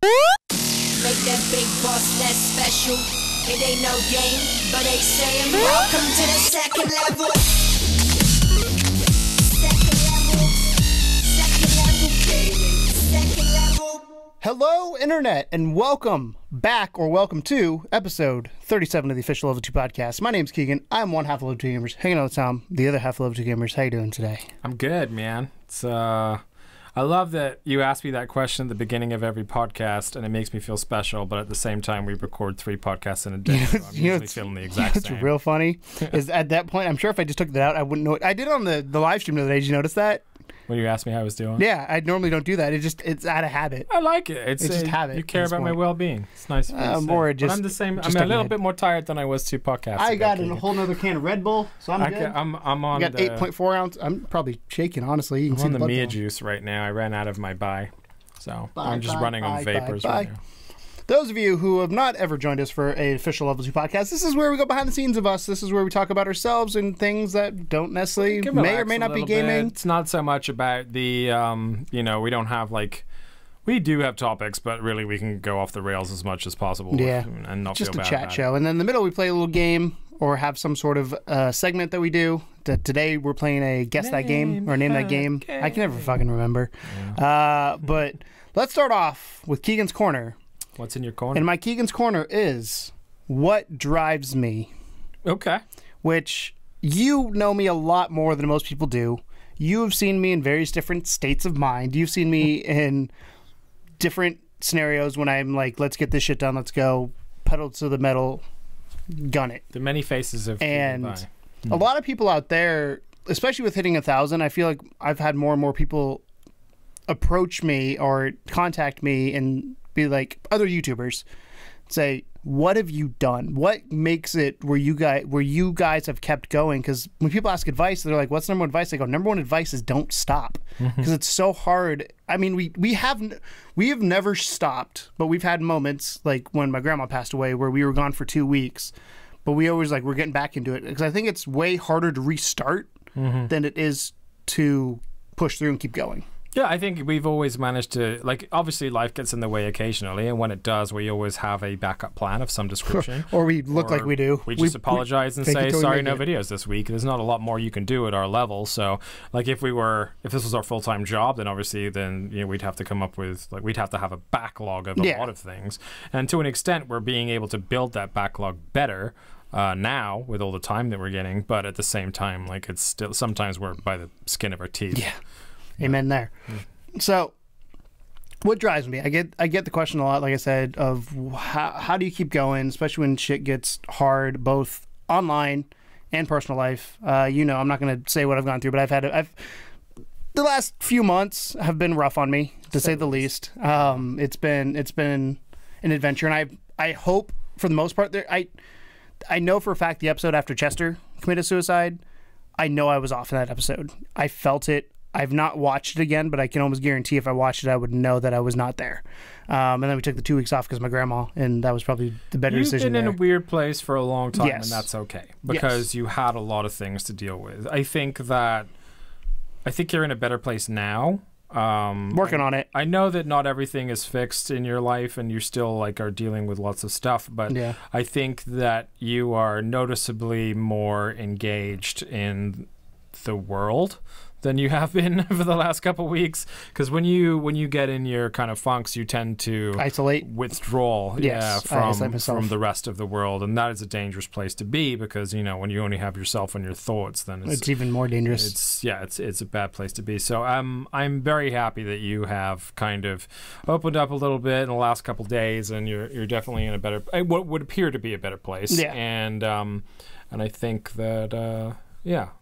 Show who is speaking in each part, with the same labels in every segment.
Speaker 1: Make that big boss less special. It ain't no game, but they saying welcome to the second level. Second level.
Speaker 2: Hello, Internet, and welcome back, or welcome to episode 37 of the official Level 2 podcast. My name's Keegan. I'm one half of Level 2 Gamers, hanging out with Tom, the other half of Level 2 Gamers. How you doing today?
Speaker 3: I'm good, man. It's I love that you asked me that question at the beginning of every podcast, and it makes me feel special, but at the same time, we record 3 podcasts in a day, so I'm usually feeling the exact same.
Speaker 2: What's real funny is at that point, I'm sure if I just took that out, I wouldn't know it. I did it on the live stream the other day. Did you notice that?
Speaker 3: When you asked me how I was doing?
Speaker 2: Yeah, I normally don't do that. It's out of habit.
Speaker 3: I like it. It's
Speaker 2: just habit.
Speaker 3: You care about my well-being. It's nice for you to say. But I'm the same. I'm a little bit more tired than I was 2 podcasts ago.
Speaker 2: I got a whole nother can of Red Bull, so I'm good.
Speaker 3: I'm on.
Speaker 2: I got 8.4 ounce. I'm probably shaking, honestly. You can
Speaker 3: I'm on
Speaker 2: see
Speaker 3: the
Speaker 2: Mia
Speaker 3: juice right now. I ran out of my so I'm just running on vapors right now.
Speaker 2: Those of you who have not ever joined us for an official Level 2 podcast, this is where we go behind the scenes of us. This is where we talk about ourselves and things that don't necessarily may or may not be gaming.
Speaker 3: It's not so much about the, we don't have we do have topics, but really we can go off the rails as much as possible.
Speaker 2: Yeah,
Speaker 3: and not
Speaker 2: just
Speaker 3: feel
Speaker 2: a
Speaker 3: bad
Speaker 2: chat
Speaker 3: about
Speaker 2: show.
Speaker 3: it.
Speaker 2: And then in the middle we play a little game or have some sort of segment that we do. Today we're playing a Guess That Game or Name That Game. I can never fucking remember. Yeah. But let's start off with Keegan's Corner.
Speaker 3: What's in your corner?
Speaker 2: And my Keegan's Corner is what drives me.
Speaker 3: Okay.
Speaker 2: Which you know me a lot more than most people do. You have seen me in various different states of mind. You've seen me in different scenarios when I'm like, let's get this shit done. Let's go pedal to the metal, gun it.
Speaker 3: The many faces of
Speaker 2: and a lot of people out there, especially with hitting 1,000, I feel like I've had more and more people approach me or contact me and be like other YouTubers say, what have you done? What makes it where you guys have kept going? Because when people ask advice, they're like, what's number one advice? I go, number one advice is don't stop, because it's so hard. I mean, we have never stopped, but we've had moments like when my grandma passed away where we were gone for 2 weeks, but we always we're getting back into it, because I think it's way harder to restart than it is to push through and keep going.
Speaker 3: Yeah, I think we've always managed to, obviously life gets in the way occasionally, and when it does, we always have a backup plan of some description.
Speaker 2: Or we look like we do.
Speaker 3: We just apologize and say, sorry, no videos this week. There's not a lot more you can do at our level. So, if this was our full-time job, then obviously, we'd have to come up with, we'd have to have a backlog of a lot of things. And to an extent, we're being able to build that backlog better now with all the time that we're getting. But at the same time, it's still, sometimes we're by the skin of our teeth.
Speaker 2: Yeah. Amen there. So, what drives me? I get the question a lot, like I said, of how do you keep going, especially when shit gets hard, both online and personal life. I'm not going to say what I've gone through, but the last few months have been rough on me, to say the least. It's been an adventure, and I hope for the most part I know for a fact the episode after Chester committed suicide, I know I was off in that episode. I felt it. I've not watched it again, but I can almost guarantee if I watched it, I would know that I was not there. And then we took the 2 weeks off because of my grandma, and that was probably the better decision.
Speaker 3: You've been in a weird place for a long time,
Speaker 2: yes.
Speaker 3: And that's okay, because you had a lot of things to deal with. I think you're in a better place now.
Speaker 2: Working on it.
Speaker 3: I know that not everything is fixed in your life, and you still are dealing with lots of stuff, but I think that you are noticeably more engaged in the world than you have been for the last couple of weeks, because when you get in your kind of funks, you tend to withdraw from the rest of the world, and that is a dangerous place to be, because when you only have yourself and your thoughts, then
Speaker 2: it's even more dangerous.
Speaker 3: It's a bad place to be. So I'm very happy that you have kind of opened up a little bit in the last couple of days, and you're definitely in a better, what would appear to be a better place. And I think that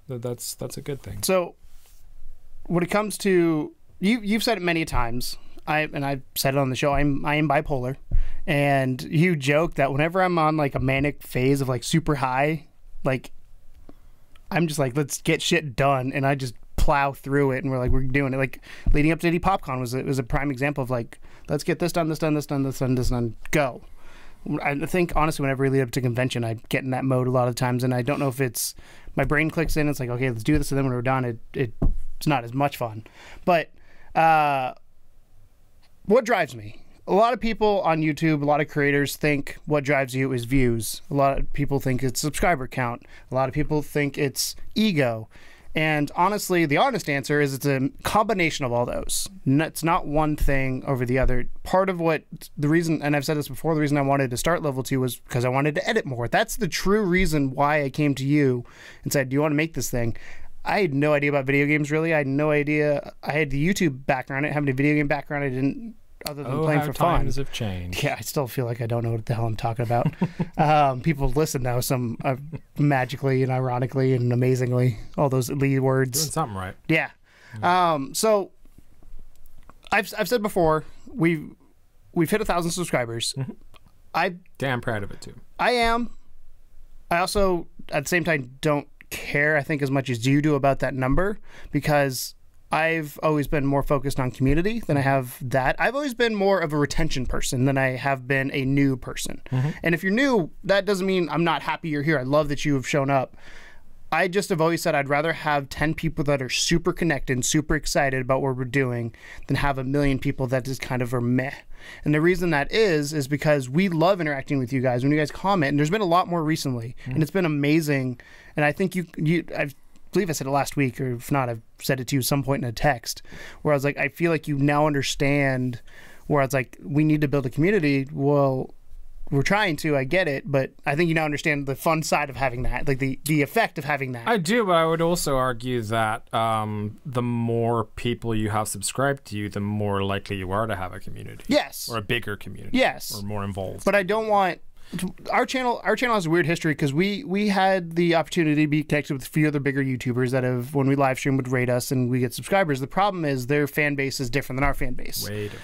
Speaker 3: that's a good thing.
Speaker 2: So when it comes to you've said it many times, I've said it on the show, I am bipolar, and you joke that whenever I'm on a manic phase of super high, I'm just let's get shit done, and I just plow through it, and we're doing it. Leading up to Eddie PopCon was a prime example of let's get this done, go. I think honestly, whenever we lead up to convention, I get in that mode a lot of times, and I don't know if it's my brain clicks in. It's okay, let's do this, and then when we're done, it's not as much fun. But what drives me? a lot of people on YouTube, a lot of creators think what drives you is views. A lot of people think it's subscriber count. A lot of people think it's ego. And honestly, the honest answer is it's a combination of all those. It's not one thing over the other. Part of what the reason, and I've said this before, the reason I wanted to start level 2 was because I wanted to edit more. That's the true reason why I came to you and said, do you want to make this thing? I had no idea about video games, really. I had no idea. I had the YouTube background. I didn't have any video game background. I didn't, other than playing for fun.
Speaker 3: Times have changed.
Speaker 2: Yeah, I still feel like I don't know what the hell I'm talking about. People listen now, some magically and ironically and amazingly, all those lead words.
Speaker 3: Doing something right.
Speaker 2: Yeah. So I've said before, we've hit 1,000 subscribers. I'm
Speaker 3: damn proud of it too.
Speaker 2: I am. I also, at the same time, don't care, I think, as much as you do about that number, because I've always been more focused on community than I have that. I've always been more of a retention person than I have been a new person. And if you're new, that doesn't mean I'm not happy you're here. I love that you have shown up. I just have always said I'd rather have 10 people that are super connected and super excited about what we're doing than have 1 million people that just kind of are meh. And the reason that is because we love interacting with you guys when you guys comment. And there's been a lot more recently, and it's been amazing. And I think I believe I said it last week, or if not, I've said it to you some point in a text, where I was like, I feel like you now understand where it's like, we need to build a community. Well, we're trying to, I get it, but I think you now understand the fun side of having that, like the effect of having that.
Speaker 3: I do, but I would also argue that the more people you have subscribed to you, the more likely you are to have a community.
Speaker 2: Yes.
Speaker 3: Or a bigger community.
Speaker 2: Yes.
Speaker 3: Or more involved.
Speaker 2: But I don't want... Our channel has a weird history because we had the opportunity to be connected with a few other bigger YouTubers that have, when we live stream, would rate us and we get subscribers. The problem is their fan base is different than our fan base.
Speaker 3: Way different.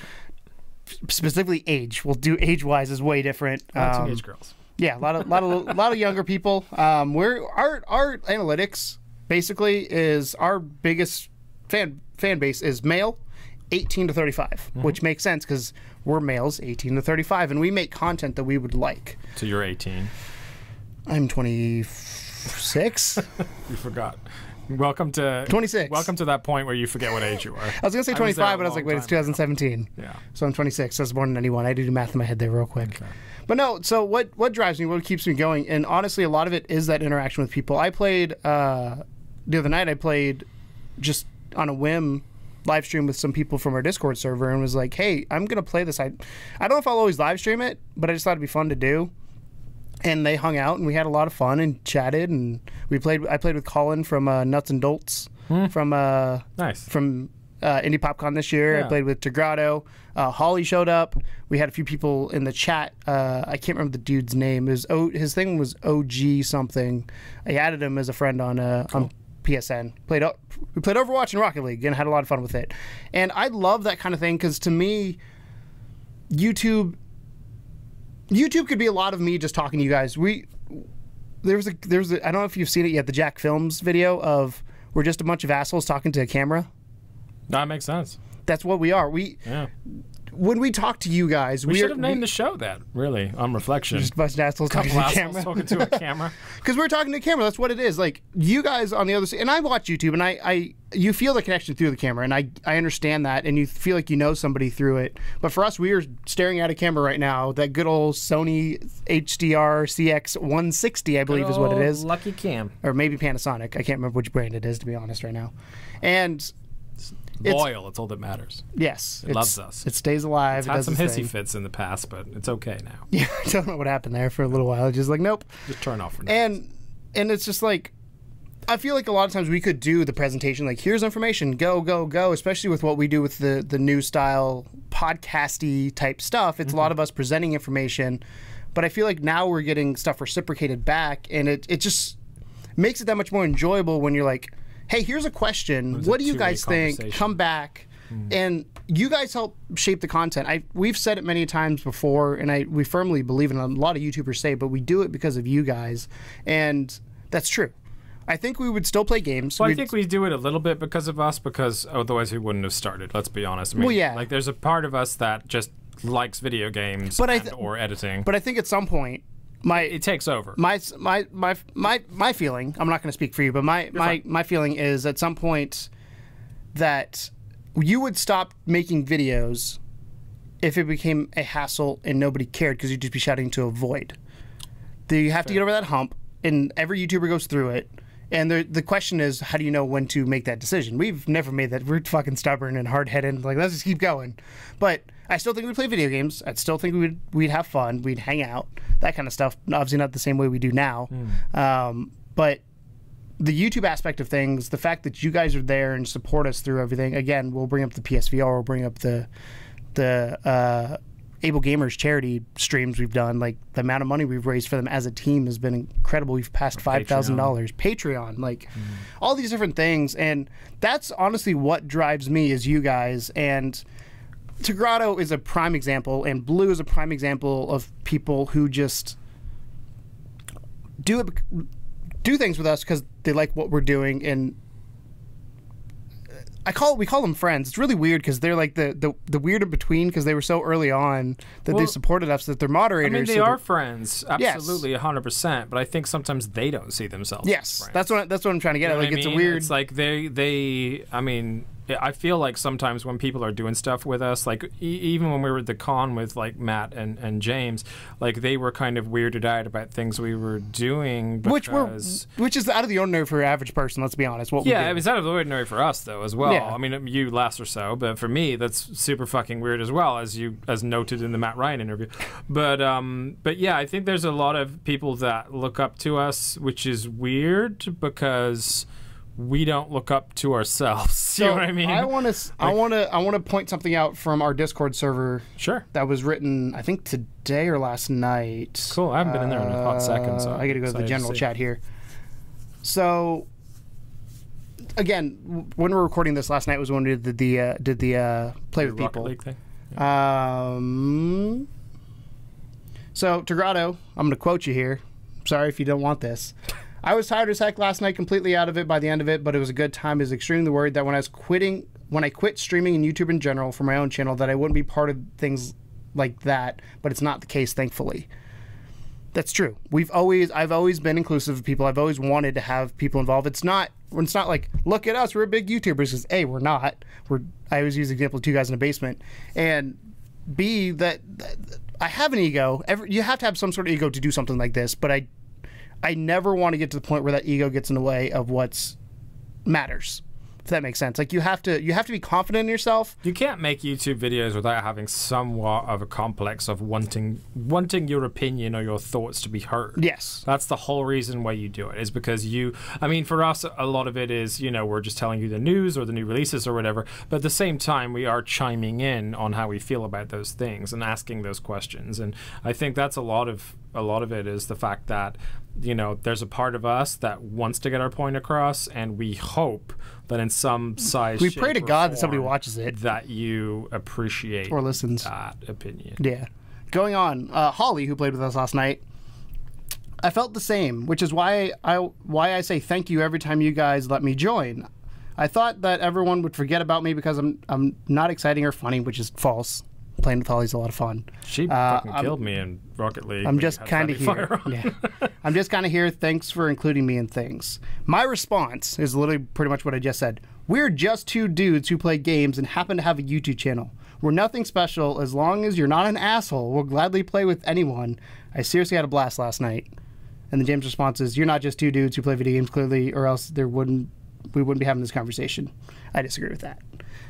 Speaker 2: Specifically age. We'll do age-wise is way different.
Speaker 3: Teenage girls.
Speaker 2: Yeah, a lot of younger people. Our analytics basically is our biggest fan base is male, 18 to 35, which makes sense because we're males, 18 to 35, and we make content that we would like.
Speaker 3: So you're 18.
Speaker 2: I'm 26.
Speaker 3: You forgot. Welcome to
Speaker 2: 26.
Speaker 3: Welcome to that point where you forget what age you are.
Speaker 2: I was gonna say 25, but I was like, wait, it's 2017.
Speaker 3: Yeah.
Speaker 2: So I'm 26. I was born in 91. I do math in my head there real quick.
Speaker 3: Okay.
Speaker 2: But no, so what drives me, what keeps me going, and honestly, a lot of it is that interaction with people. I played the other night. I played just on a whim, live stream with some people from our Discord server, and was like, hey, I'm gonna play this. I don't know if I'll always live stream it, but I just thought it'd be fun to do. And they hung out, and we had a lot of fun and chatted, and I played with Colin from Nuts and Dolts from
Speaker 3: nice
Speaker 2: from Indie PopCon this year.
Speaker 3: Yeah.
Speaker 2: I played with Tegrado. Holly showed up. We had a few people in the chat. I can't remember the dude's name. His thing was OG something. I added him as a friend on PSN. We played Overwatch and Rocket League and had a lot of fun with it. And I love that kind of thing because to me, YouTube could be a lot of me just talking to you guys. There's a I don't know if you've seen it yet, the Jack Films video of we're just a bunch of assholes talking to a camera.
Speaker 3: That makes sense.
Speaker 2: That's what we are. When we talk to you guys,
Speaker 3: we should have named the show that, really, on reflection.
Speaker 2: Just a bunch of assholes talking to a camera.
Speaker 3: Talking to a camera.
Speaker 2: Because we're talking to a camera. That's what it is. Like, you guys on the other side, and I watch YouTube, and you feel the connection through the camera, and I understand that, and you feel like you know somebody through it. But for us, we are staring at a camera right now, that good old Sony HDR CX160, I believe is what it is.
Speaker 3: Lucky Cam.
Speaker 2: Or maybe Panasonic. I can't remember which brand it is, to be honest, right now. And...
Speaker 3: loyal, it's all that matters.
Speaker 2: Yes.
Speaker 3: It loves us.
Speaker 2: It stays alive.
Speaker 3: It's had some hissy fits in the past, but it's okay now.
Speaker 2: Yeah, I don't know what happened there for a little while. Just like, nope.
Speaker 3: Just turn off for now.
Speaker 2: And it's just like, I feel like a lot of times we could do the presentation, like, here's information, go, go, go, especially with what we do with the new style podcasty type stuff. It's a lot of us presenting information, but I feel like now we're getting stuff reciprocated back, and it just makes it that much more enjoyable when you're like, hey, here's a question. What do you guys think? Come back. And you guys help shape the content. We've said it many times before, and we firmly believe in it. A lot of YouTubers say, but we do it because of you guys. And that's true. I think we would still play games.
Speaker 3: Well, I think we do it a little bit because of us, because otherwise we wouldn't have started. Let's be honest. I mean,
Speaker 2: well, yeah.
Speaker 3: Like, there's a part of us that just likes video games or editing.
Speaker 2: But I think at some point,
Speaker 3: it takes over.
Speaker 2: My feeling, I'm not going to speak for you, but my feeling is at some point that you would stop making videos if it became a hassle and nobody cared because you'd just be shouting to a void. You have to get over that hump, and every YouTuber goes through it. And the question is, how do you know when to make that decision? We've never made that. We're fucking stubborn and hard-headed. Like, let's just keep going. But I still think we'd play video games. I still think we'd have fun. We'd hang out, that kind of stuff. Obviously not the same way we do now. But the YouTube aspect of things, the fact that you guys are there and support us through everything. Again, we'll bring up the PSVR. We'll bring up the Able Gamers charity streams we've done. Like, the amount of money we've raised for them as a team has been incredible. We've passed $5,000. Patreon, like all these different things. And that's honestly what drives me, is you guys. And Tigrado is a prime example, and Blue is a prime example of people who just do things with us because they like what we're doing. And we call them friends. It's really weird because they're like the weird in between, because they were so early on that they supported us, that they're moderators.
Speaker 3: I mean, they are friends, absolutely, 100%. But I think sometimes they don't see themselves. Yes, as friends. That's what I'm trying to get at. Like, it's a weird. It's like they. I mean, I feel like sometimes when people are doing stuff with us, like even when we were at the con with like Matt and James, like they were kind of weirded out about things we were doing, which
Speaker 2: is out of the ordinary for an average person. Let's be honest.
Speaker 3: It was out of the ordinary for us though as well. Yeah. I mean, you less or so, but for me, that's super fucking weird as well, as noted in the Matt Ryan interview. But yeah, I think there's a lot of people that look up to us, which is weird because we don't look up to ourselves. You know what I mean?
Speaker 2: I want to point something out from our Discord server.
Speaker 3: Sure.
Speaker 2: That was written, I think, today or last night.
Speaker 3: Cool. I haven't been in there in a hot second, so
Speaker 2: I got to go to the general chat here. So, again, when we were recording this last night was when we did the play with people.
Speaker 3: League thing.
Speaker 2: Yeah. So, Tigrado, I'm going to quote you here. Sorry if you don't want this. I was tired as heck last night, completely out of it by the end of it, but it was a good time. I was extremely worried that when I quit streaming and YouTube in general for my own channel, that I wouldn't be part of things like that, but it's not the case, thankfully. That's true. I've always been inclusive of people. I've always wanted to have people involved. It's not like, look at us, we're big YouTubers, because A, we're not. I always use the example of two guys in a basement. And B, that I have an ego. You have to have some sort of ego to do something like this, but I never want to get to the point where that ego gets in the way of what's matters. If that makes sense. Like, you have to be confident in yourself.
Speaker 3: You can't make YouTube videos without having somewhat of a complex of wanting your opinion or your thoughts to be heard.
Speaker 2: Yes.
Speaker 3: That's the whole reason why you do it, is because I mean, for us, a lot of it is, we're just telling you the news or the new releases or whatever, but at the same time, we are chiming in on how we feel about those things and asking those questions. And I think that's a lot of it is the fact that, there's a part of us that wants to get our point across, and we hope that in some size,
Speaker 2: we pray to God that somebody watches it,
Speaker 3: that you appreciate
Speaker 2: or listens
Speaker 3: that opinion.
Speaker 2: Yeah. Going on, Holly, who played with us last night, I felt the same, which is why I say thank you every time you guys let me join. I thought that everyone would forget about me because I'm not exciting or funny, which is false. Playing with Holly's a lot of fun.
Speaker 3: She fucking killed me in Rocket League.
Speaker 2: I'm just kind of here. Yeah. I'm just kind of here. Thanks for including me in things. My response is literally pretty much what I just said. We're just two dudes who play games and happen to have a YouTube channel. We're nothing special. As long as you're not an asshole, we'll gladly play with anyone. I seriously had a blast last night. And the James response is, you're not just two dudes who play video games, clearly, or else we wouldn't be having this conversation. I disagree with that.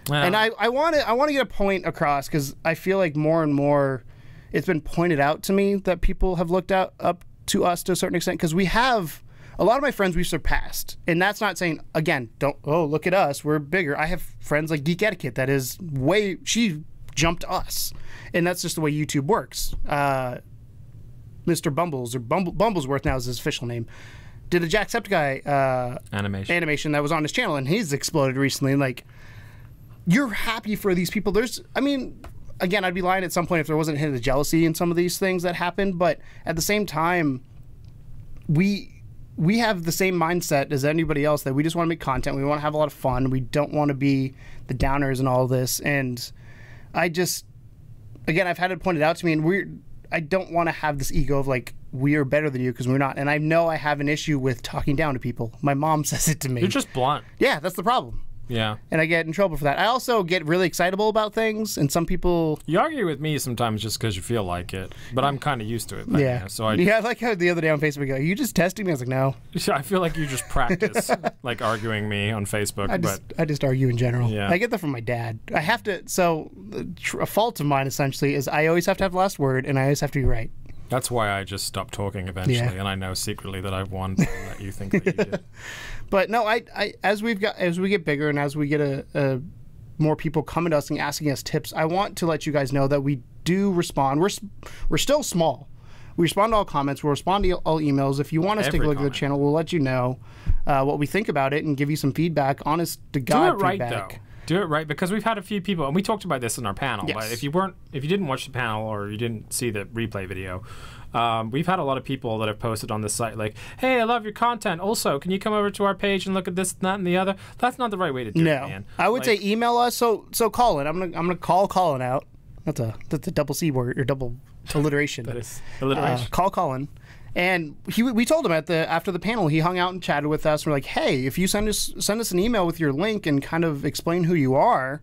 Speaker 2: Wow. And I want to get a point across, because I feel like more and more it's been pointed out to me that people have looked up to us to a certain extent, because we have a lot of my friends we've surpassed. And that's not saying, again, look at us, we're bigger. I have friends like Geek Etiquette that is she jumped us. And that's just the way YouTube works. Mr. Bumbles, or Bumblesworth now is his official name, did a Jacksepticeye animation that was on his channel, and he's exploded recently. Like, you're happy for these people. Again, I'd be lying at some point if there wasn't a hint of jealousy in some of these things that happened, but at the same time, we have the same mindset as anybody else, that we just want to make content. We want to have a lot of fun. We don't want to be the downers and all this. And again, I've had it pointed out to me, and I don't want to have this ego of like, we are better than you, because we're not. And I know I have an issue with talking down to people. My mom says it to me.
Speaker 3: You're just blunt.
Speaker 2: Yeah, that's the problem.
Speaker 3: Yeah.
Speaker 2: And I get in trouble for that. I also get really excitable about things, and some people...
Speaker 3: You argue with me sometimes just because you feel like it, but I'm kind of used to it.
Speaker 2: Yeah.
Speaker 3: So
Speaker 2: I like how the other day on Facebook, are you just testing me? I was like, no.
Speaker 3: I feel like you just practice like arguing me on Facebook.
Speaker 2: I just argue in general.
Speaker 3: Yeah.
Speaker 2: I get that from my dad. I have to... So a fault of mine, essentially, is I always have to have the last word, and I always have to be right.
Speaker 3: That's why I just stopped talking eventually, and I know secretly that I've won, but I'll let you think that you did.
Speaker 2: But no, as we get bigger and as we get more people coming to us and asking us tips, I want to let you guys know that we do respond. We're still small. We respond to all comments. We'll respond to all emails. If you want us to take a look at the channel, we'll let you know what we think about it and give you some feedback, honest to God
Speaker 3: feedback.
Speaker 2: Do it right,
Speaker 3: though. Do it right, because we've had a few people, and we talked about this in our panel.
Speaker 2: Yes.
Speaker 3: But if you didn't watch the panel or you didn't see the replay video, we've had a lot of people that have posted on this site like, "Hey, I love your content. Also, can you come over to our page and look at this, that, and the other?" That's not the right way to do it, man.
Speaker 2: I would say email us. So Colin, I'm gonna call Colin out. That's a double C word or double alliteration.
Speaker 3: That is alliteration.
Speaker 2: Call Colin. And we told him after the panel, he hung out and chatted with us. We're like, hey, if you send us an email with your link and kind of explain who you are,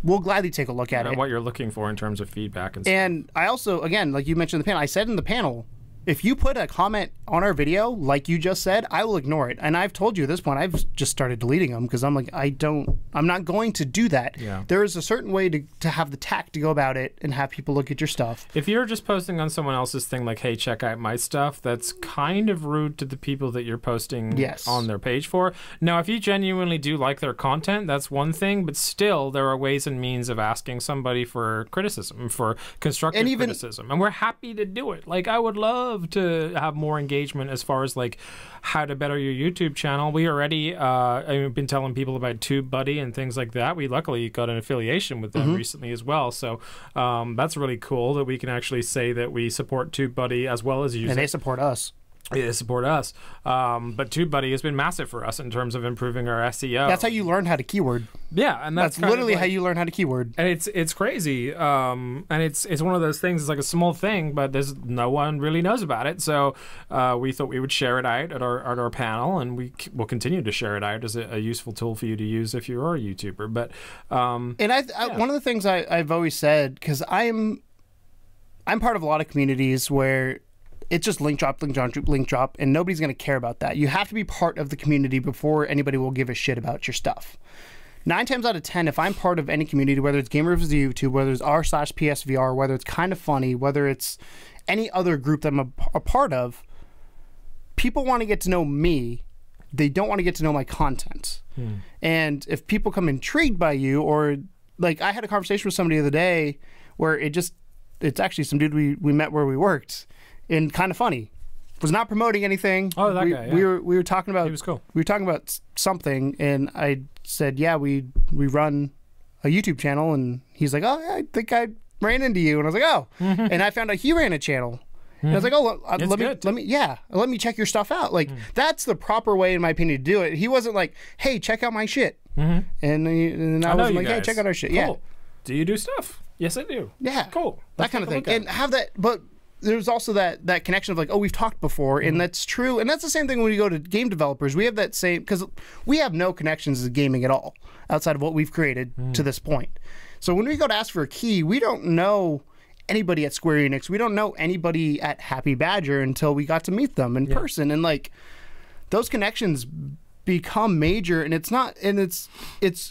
Speaker 2: we'll gladly take a look at it.
Speaker 3: What you're looking for in terms of feedback and stuff.
Speaker 2: And I also, again, like you mentioned in the panel, I said in the panel, if you put a comment on our video, like you just said, I will ignore it. And I've told you at this point, I've just started deleting them because I'm like, I'm not going to do that.
Speaker 3: Yeah.
Speaker 2: There is a certain way to have the tact to go about it and have people look at your stuff.
Speaker 3: If you're just posting on someone else's thing like, hey, check out my stuff, that's kind of rude to the people that you're posting on their page for. Now, if you genuinely do like their content, that's one thing, but still there are ways and means of asking somebody for criticism, for constructive criticism. And we're happy to do it. Like, I would love to have more engagement as far as like how to better your YouTube channel. We already I've been telling people about TubeBuddy and things like that. We luckily got an affiliation with them recently as well, so that's really cool that we can actually say that we support TubeBuddy as well as use
Speaker 2: and
Speaker 3: it.
Speaker 2: they support us.
Speaker 3: They support us, but TubeBuddy has been massive for us in terms of improving our SEO.
Speaker 2: That's how you learn how to keyword.
Speaker 3: Yeah, and that's
Speaker 2: literally how you learn how to keyword.
Speaker 3: And it's crazy, and it's one of those things. It's like a small thing, but there's no one really knows about it. So we thought we would share it out at our panel, and we will continue to share it out as a useful tool for you to use if you are a YouTuber. But
Speaker 2: one of the things I've always said, because I'm part of a lot of communities where it's just link drop, and nobody's going to care about that. You have to be part of the community before anybody will give a shit about your stuff. 9 times out of 10, if I'm part of any community, whether it's Game Reviews YouTube, whether it's r/PSVR, whether it's Kind of Funny, whether it's any other group that I'm a part of, people want to get to know me. They don't want to get to know my content. And if people come intrigued by you, or like I had a conversation with somebody the other day where it's actually some dude we met where we worked. And Kind of Funny, was not promoting anything.
Speaker 3: Oh, that guy. Yeah.
Speaker 2: We were talking about.
Speaker 3: He was cool.
Speaker 2: We were talking about something, and I said, "Yeah, we run a YouTube channel." And he's like, "Oh, yeah, I think I ran into you." And I was like, "Oh," and I found out he ran a channel. And I was like, "Oh, let me check your stuff out." Like that's the proper way, in my opinion, to do it. He wasn't like, "Hey, check out my shit," and I was like, "Hey, check out our shit." Cool. Yeah.
Speaker 3: Do you do stuff? Yes, I do.
Speaker 2: Yeah.
Speaker 3: Cool.
Speaker 2: That kind of thing, and have that, but. There's also that connection of like, oh, we've talked before, and that's true. And that's the same thing when we go to game developers. We have that same, because we have no connections to gaming at all outside of what we've created to this point. So when we go to ask for a key, we don't know anybody at Square Enix. We don't know anybody at Happy Badger until we got to meet them in person. And like those connections become major, and it's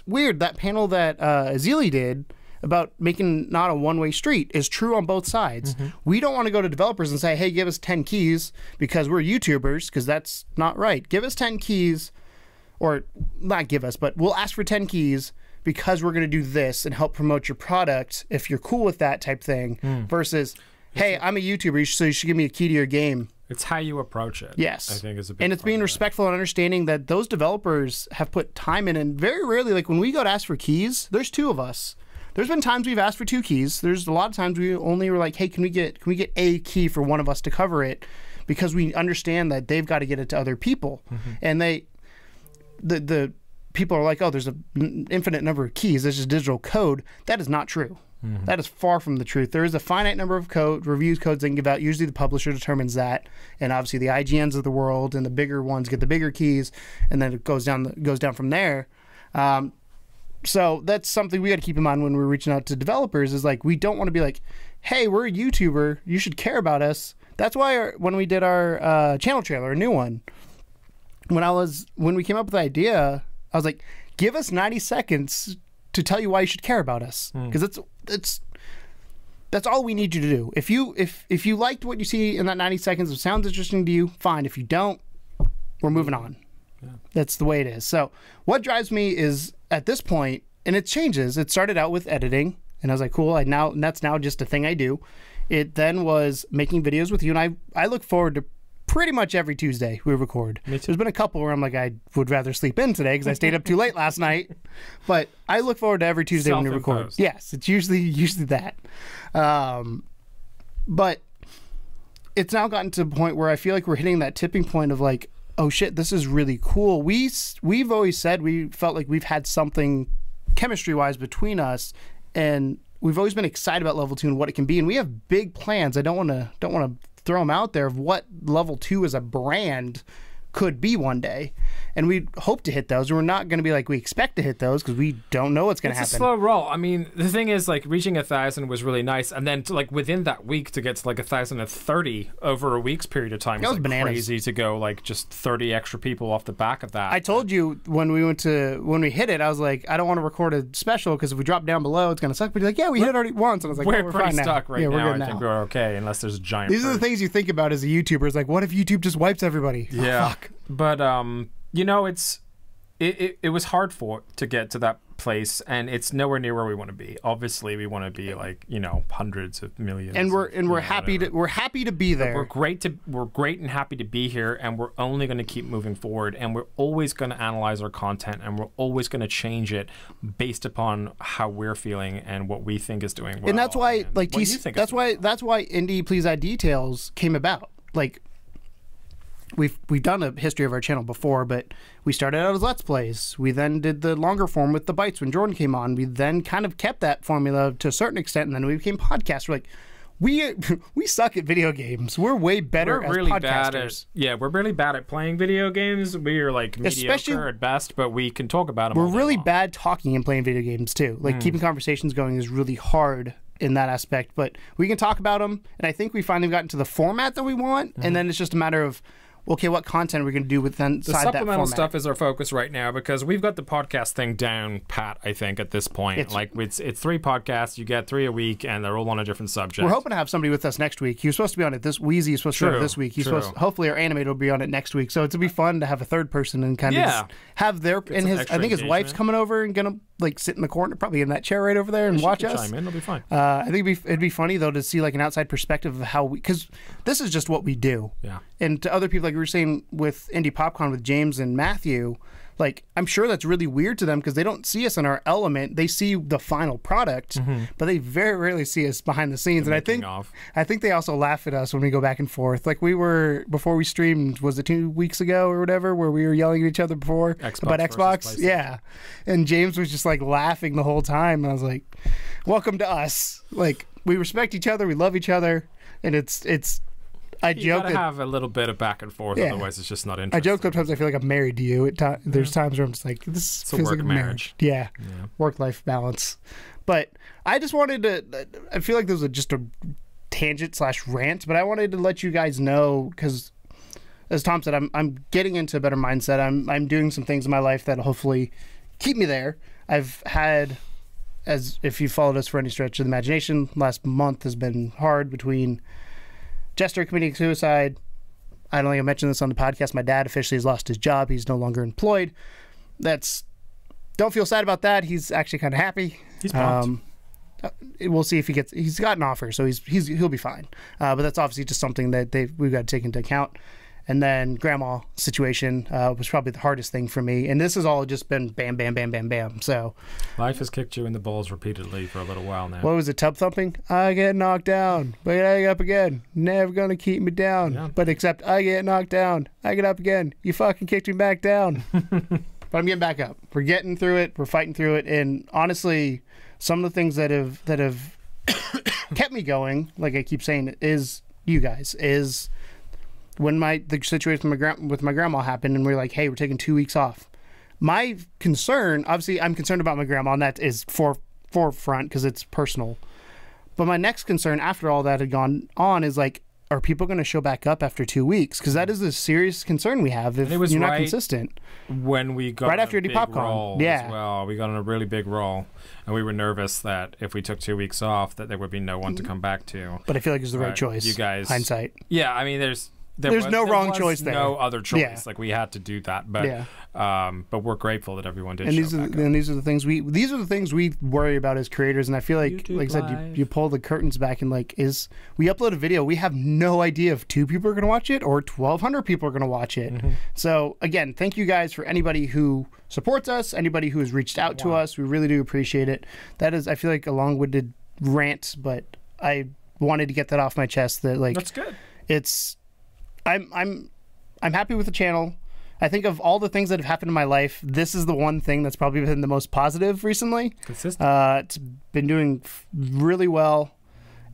Speaker 2: weird. That panel that Azealie did about making not a one-way street is true on both sides. We don't want to go to developers and say, hey, give us 10 keys because we're YouTubers, because that's not right. Give us 10 keys, or not give us, but we'll ask for 10 keys because we're going to do this and help promote your product if you're cool with that type thing, versus, hey, I'm a YouTuber, so you should give me a key to your game.
Speaker 3: It's how you approach it.
Speaker 2: Yes.
Speaker 3: I think is a big
Speaker 2: And it's being respectful and understanding that those developers have put time in, and very rarely, like when we go to ask for keys, there's 2 of us. There's been times we've asked for 2 keys. There's a lot of times we only were like, hey, can we get a key for one of us to cover it, because we understand that they've got to get it to other people. And the people are like, oh, there's an infinite number of keys. There's just digital code. That is not true. That is far from the truth. There is a finite number of reviews codes they can give out. Usually the publisher determines that, and obviously the IGNs of the world and the bigger ones get the bigger keys, and then it goes down from there. So that's something we got to keep in mind when we're reaching out to developers is like, we don't want to be like, hey, we're a YouTuber, you should care about us. That's why when we did our channel trailer, a new one, when we came up with the idea, I was like, give us 90 seconds to tell you why you should care about us. Because that's all we need you to do. If you liked what you see in that 90 seconds, it sounds interesting to you, fine. If you don't, we're moving on. Yeah. That's the way it is. So what drives me is at this point, and it changes. It started out with editing, and I was like, cool. And that's now just a thing I do. It then was making videos with you, and I look forward to pretty much every Tuesday we record. There's been a couple where I'm like, I would rather sleep in today because I stayed up too late last night. But I look forward to every Tuesday when we record. Yes, it's usually that. But it's now gotten to a point where I feel like we're hitting that tipping point of like, oh shit, this is really cool. We've always said we felt like we've had something chemistry-wise between us, and we've always been excited about Level 2 and what it can be, and we have big plans. I don't want to throw them out there of what Level 2 as a brand could be one day, and we hope to hit those. We're not going to be like we expect to hit those because we don't know what's going to happen.
Speaker 3: It's a slow roll. I mean, the thing is, like, reaching 1,000 was really nice, and then to, like, within that week to get to like 1,030 over a week's period of time was like crazy to go like just 30 extra people off the back of that.
Speaker 2: I told you when we hit it, I was like, I don't want to record a special because if we drop down below, it's going to suck. But you're like, yeah, we hit it already once, and I was like,
Speaker 3: we're pretty
Speaker 2: fine
Speaker 3: stuck
Speaker 2: now.
Speaker 3: right now. I think we're okay unless there's a giant.
Speaker 2: These are the things you think about as a YouTuber. It's like, what if YouTube just wipes everybody?
Speaker 3: Yeah.
Speaker 2: Oh, fuck.
Speaker 3: But you know, it was hard to get to that place, and it's nowhere near where we want to be. Obviously, we want to be like, you know, hundreds of millions.
Speaker 2: And we're happy to be there.
Speaker 3: We're great and happy to be here, and we're only going to keep moving forward, and we're always going to analyze our content, and we're always going to change it based upon how we're feeling and what we think is doing well.
Speaker 2: And that's why that's why Indie Please Add Details came about. Like, We've done a history of our channel before, but we started out as Let's Plays. We then did the longer form with the Bites when Jordan came on. We then kind of kept that formula to a certain extent, and then we became podcasts. We're like, we suck at video games. We're way better as podcasters.
Speaker 3: We're really bad at playing video games. We are like mediocre at best, but we can talk about them.
Speaker 2: We're really bad talking and playing video games too. Like keeping conversations going is really hard in that aspect, but we can talk about them. And I think we finally gotten to the format that we want, and then it's just a matter of, okay, what content are we going to do within that format? The
Speaker 3: supplemental stuff is our focus right now because we've got the podcast thing down pat, I think, at this point. It's 3 podcasts. You get 3 a week, and they're all on a different subject.
Speaker 2: We're hoping to have somebody with us next week. He was supposed to be on it this Wheezy is supposed to be on it this week. Hopefully our animator will be on it next week. So it'll be fun to have a third person and kind of just have their I think his wife's coming over and gonna like sit in the corner, probably in that chair right over there, and watch us.
Speaker 3: Chime in, it'll be fine.
Speaker 2: I think it'd be funny though to see like an outside perspective of how because this is just what we do.
Speaker 3: Yeah.
Speaker 2: And to other people, like we were saying with Indie Popcorn with James and Matthew, like I'm sure that's really weird to them because they don't see us in our element. They see the final product, but they very rarely see us behind the scenes. And I think they also laugh at us when we go back and forth. Like we were before we streamed, was it 2 weeks ago or whatever, where we were yelling at each other before about Xbox? Yeah. And James was just like laughing the whole time. And I was like, welcome to us. Like we respect each other, we love each other, and it's
Speaker 3: you gotta have a little bit of back and forth, otherwise it's just not interesting.
Speaker 2: I joke sometimes I feel like I'm married to you. There's times where I'm just like, this feels like a marriage. Yeah. Work-life balance. But I just wanted to, I feel like this was just a tangent / rant, but I wanted to let you guys know because, as Tom said, I'm getting into a better mindset. I'm doing some things in my life that hopefully keep me there. I've had, as if you followed us for any stretch of the imagination, last month has been hard between Jester committing suicide. I don't think I mentioned this on the podcast. My dad officially has lost his job. He's no longer employed. Don't feel sad about that. He's actually kind of happy.
Speaker 3: He's pumped.
Speaker 2: We'll see if he's got an offer, so he'll be fine. But that's obviously just something that we've got to take into account. And then grandma situation was probably the hardest thing for me. And this has all just been bam, bam, bam, bam, bam. So
Speaker 3: life has kicked you in the balls repeatedly for a little while now.
Speaker 2: What was it, tub thumping? I get knocked down, but I get up again. Never going to keep me down. Yeah. But except I get knocked down. I get up again. You fucking kicked me back down. But I'm getting back up. We're getting through it. We're fighting through it. And honestly, some of the things that have kept me going, like I keep saying, is you guys, is when the situation with my grandma happened and we were like, hey, we're taking 2 weeks off. My concern, obviously, I'm concerned about my grandma, and that is forefront because it's personal. But my next concern after all that had gone on is like, are people going to show back up after 2 weeks? Because that is a serious concern we have if you're not consistent.
Speaker 3: When we got
Speaker 2: right after
Speaker 3: a big roll as well, we got on a really big roll, and we were nervous that if we took 2 weeks off, that there would be no one to come back to.
Speaker 2: But I feel like it's the right choice. You guys, hindsight.
Speaker 3: Yeah, I mean, there's
Speaker 2: no wrong choice there.
Speaker 3: No other choice. Like we had to do that, but we're grateful that everyone did.
Speaker 2: And these are the things we worry about as creators. And I feel like,
Speaker 3: YouTube
Speaker 2: like I said, you pull the curtains back and like we upload a video, we have no idea if 2 people are going to watch it or 1,200 people are going to watch it. So again, thank you guys for anybody who supports us, anybody who has reached out to us. We really do appreciate it. That is, I feel like, a long-winded rant, but I wanted to get that off my chest. That like
Speaker 3: that's good.
Speaker 2: I'm happy with the channel. I think of all the things that have happened in my life, this is the one thing that's probably been the most positive recently.
Speaker 3: Consistent.
Speaker 2: It's been doing really well.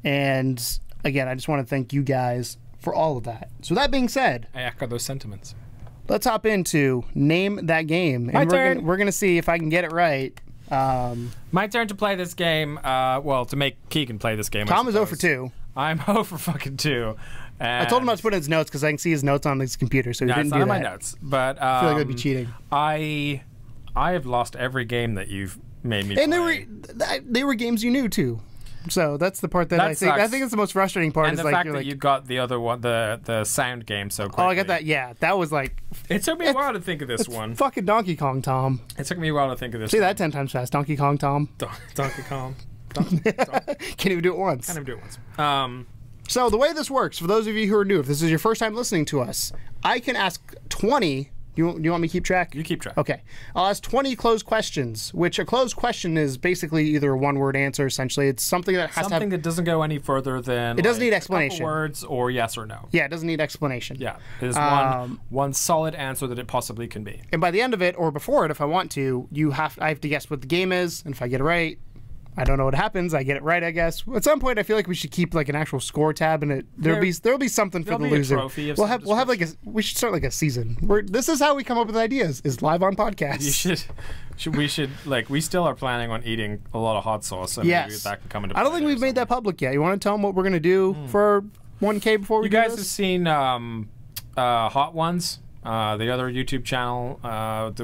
Speaker 2: And again, I just want to thank you guys for all of that. So that being said,
Speaker 3: I echo those sentiments.
Speaker 2: Let's hop into Name That Game.
Speaker 3: My turn.
Speaker 2: We're gonna see if I can get it right.
Speaker 3: My turn to play this game. Well, to make Keegan play this game.
Speaker 2: Tom is 0 for 2.
Speaker 3: I'm 0 for fucking 2.
Speaker 2: I told him not to put in his notes because I can see his notes on his computer, so he didn't do that.
Speaker 3: It's not in my notes, but
Speaker 2: I feel like that'd be cheating.
Speaker 3: I have lost every game that you've made me play.
Speaker 2: And they were games you knew too. So that's the part that I think it's the most frustrating part.
Speaker 3: And
Speaker 2: is
Speaker 3: the
Speaker 2: like,
Speaker 3: fact that you got the other one, the sound game, so quickly.
Speaker 2: Oh, I got that. Yeah, that was like.
Speaker 3: It took me a while to think of this one.
Speaker 2: Fucking Donkey Kong, Tom.
Speaker 3: It took me a while to think of this.
Speaker 2: Say that 10 times fast, Donkey Kong, Tom.
Speaker 3: Donkey Kong.
Speaker 2: Can't even do it once.
Speaker 3: Can't even do it once.
Speaker 2: So the way this works, for those of you who are new, if this is your first time listening to us, I can ask 20. You want me to keep track?
Speaker 3: You keep track.
Speaker 2: Okay. I'll ask 20 closed questions, which a closed question is basically either a one-word answer, essentially. It's something that has
Speaker 3: something that doesn't go any further than
Speaker 2: it doesn't need explanation.
Speaker 3: A couple words or yes or no.
Speaker 2: Yeah, it doesn't need explanation.
Speaker 3: Yeah. It is one solid answer that it possibly can be.
Speaker 2: And by the end of it, or before it, if I want to, I have to guess what the game is, and if I get it right, I don't know what happens. I get it right, I guess. At some point, I feel like we should keep like an actual score tab, and there'll be something for the loser.
Speaker 3: We'll
Speaker 2: have like we should start like a season. This is how we come up with ideas: is live on podcasts.
Speaker 3: We still are planning on eating a lot of hot sauce. So
Speaker 2: yes,
Speaker 3: maybe that can come into.
Speaker 2: I don't think we've made that public yet. You want to tell them what we're gonna do for 1K before we do this?
Speaker 3: You guys have seen Hot Ones, the other YouTube channel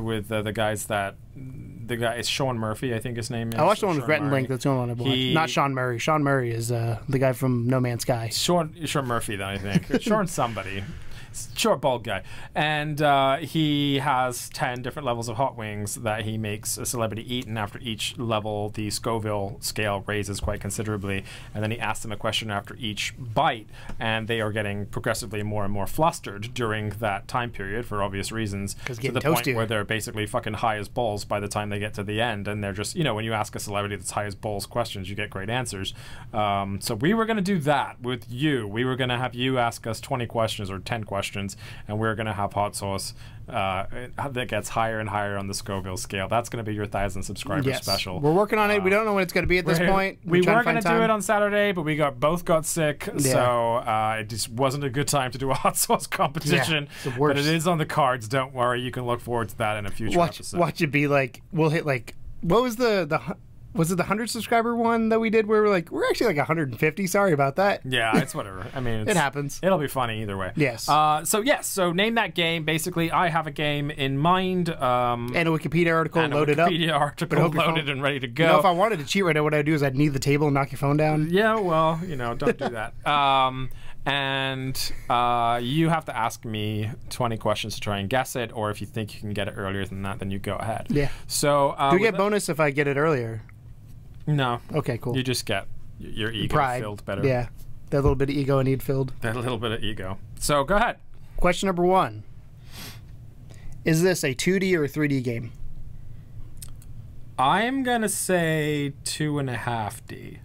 Speaker 3: with the guys that. The guy is Sean Murphy, I think his name is.
Speaker 2: I watched the one with Rhett and Link. That's the only one I watched. Not Sean Murray. Sean Murray is the guy from No Man's Sky.
Speaker 3: Sean Murphy, then I think. Sean somebody. Short, bald guy. And he has 10 different levels of hot wings that he makes a celebrity eat, and after each level, the Scoville scale raises quite considerably. And then he asks them a question after each bite, and they are getting progressively more and more flustered during that time period for obvious reasons. To the point where they're basically fucking high as balls by the time they get to the end. And they're just, when you ask a celebrity that's high as balls questions, you get great answers. So we were going to do that with you. We were going to have you ask us 20 questions or 10 questions. And we're going to have hot sauce that gets higher and higher on the Scoville scale. That's going to be your 1,000 subscriber special.
Speaker 2: We're working on it. We don't know when it's going to be at this point.
Speaker 3: We were going to do it on Saturday, but we both got sick, so it just wasn't a good time to do a hot sauce competition. Yeah, but it is on the cards. Don't worry. You can look forward to that in a future episode.
Speaker 2: Watch it be like, we'll hit like, what was was it the 100 subscriber one that we did where we're actually like 150? Sorry about that.
Speaker 3: Yeah, it's whatever. I mean,
Speaker 2: it happens.
Speaker 3: It'll be funny either way.
Speaker 2: Yes.
Speaker 3: So name that game. Basically, I have a game in mind.
Speaker 2: And a Wikipedia article loaded up.
Speaker 3: Loaded and ready to go.
Speaker 2: If I wanted to cheat right now, what I'd do is I'd knee the table and knock your phone down.
Speaker 3: Yeah, well, don't do that. And you have to ask me 20 questions to try and guess it, or if you think you can get it earlier than that, then you go ahead.
Speaker 2: Yeah.
Speaker 3: So
Speaker 2: do we get bonus if I get it earlier?
Speaker 3: No.
Speaker 2: Okay, cool.
Speaker 3: You just get your ego filled better.
Speaker 2: Yeah. That little bit of ego I need filled.
Speaker 3: That little bit of ego. So go ahead.
Speaker 2: Question number 1. Is this a 2D or a 3D game?
Speaker 3: I'm going to say 2.5D.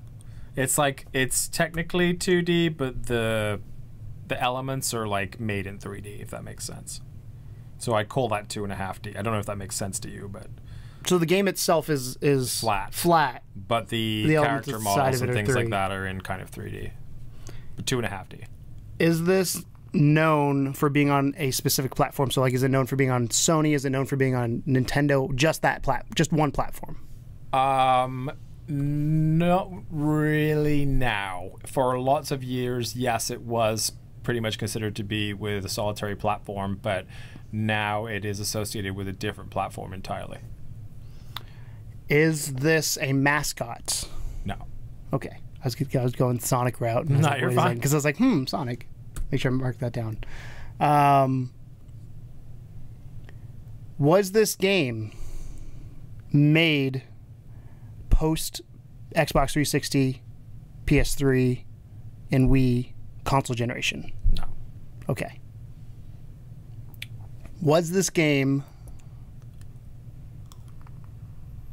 Speaker 3: It's technically 2D, but the elements are like made in 3D, if that makes sense. So I call that 2.5D. I don't know if that makes sense to you, but...
Speaker 2: So the game itself is flat.
Speaker 3: But the character models and things like that are in kind of 3D. But 2.5D.
Speaker 2: Is this known for being on a specific platform? So, like, is it known for being on Sony? Is it known for being on Nintendo? Just just one platform?
Speaker 3: Not really now. For lots of years, yes, it was pretty much considered to be with a solitary platform, but now it is associated with a different platform entirely.
Speaker 2: Is this a mascot?
Speaker 3: No.
Speaker 2: Okay. I was going Sonic route. And
Speaker 3: No, you're fine.
Speaker 2: Because I was like, Sonic. Make sure I mark that down. Was this game made post Xbox 360, PS3, and Wii console generation?
Speaker 3: No.
Speaker 2: Okay. Was this game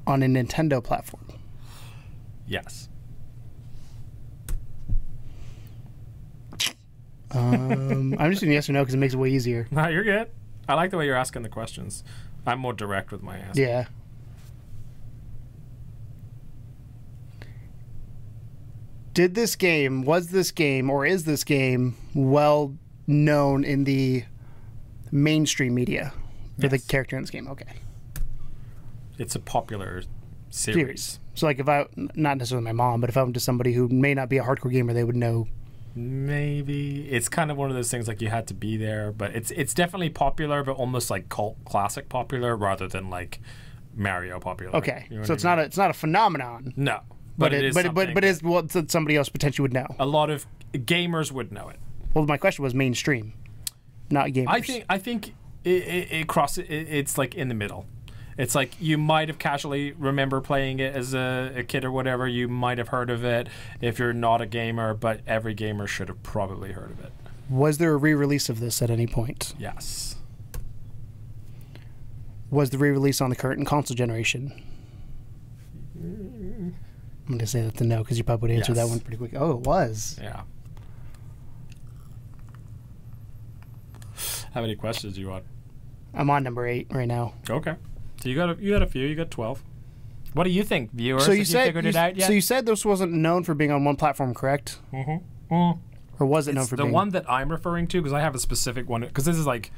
Speaker 2: on a Nintendo platform?
Speaker 3: Yes.
Speaker 2: I'm just doing yes or no because it makes it way easier.
Speaker 3: No, you're good. I like the way you're asking the questions. I'm more direct with my answer.
Speaker 2: Yeah. Was this game, or is this game well known in the mainstream media for the character in this game? Okay.
Speaker 3: It's a popular series.
Speaker 2: So, like, not necessarily my mom, but if I went to somebody who may not be a hardcore gamer, they would know.
Speaker 3: Maybe. It's kind of one of those things like you had to be there, but it's definitely popular, but almost like cult classic popular rather than like Mario popular.
Speaker 2: Okay.
Speaker 3: You know
Speaker 2: So it's not a phenomenon.
Speaker 3: No.
Speaker 2: But it is what somebody else potentially would know.
Speaker 3: A lot of gamers would know it.
Speaker 2: Well, my question was mainstream, not gamers.
Speaker 3: I think it's like in the middle. It's like you might have casually remember playing it as a kid or whatever. You might have heard of it if you're not a gamer, but every gamer should have probably heard of it.
Speaker 2: Was there a re-release of this at any point?
Speaker 3: Yes.
Speaker 2: Was the re-release on the current console generation? I'm going to say that's a no because you probably would answer that one pretty quick. Oh, it was.
Speaker 3: Yeah. How many questions do you want?
Speaker 2: I'm on number 8 right now.
Speaker 3: Okay. So you got a few. You got 12. What do you think, viewers?
Speaker 2: So
Speaker 3: you figured it out yet?
Speaker 2: So you said this wasn't known for being on one platform, correct?
Speaker 3: Mm-hmm.
Speaker 2: Or was it known for being?
Speaker 3: The one that I'm referring to, because I have a specific one. Because this is like,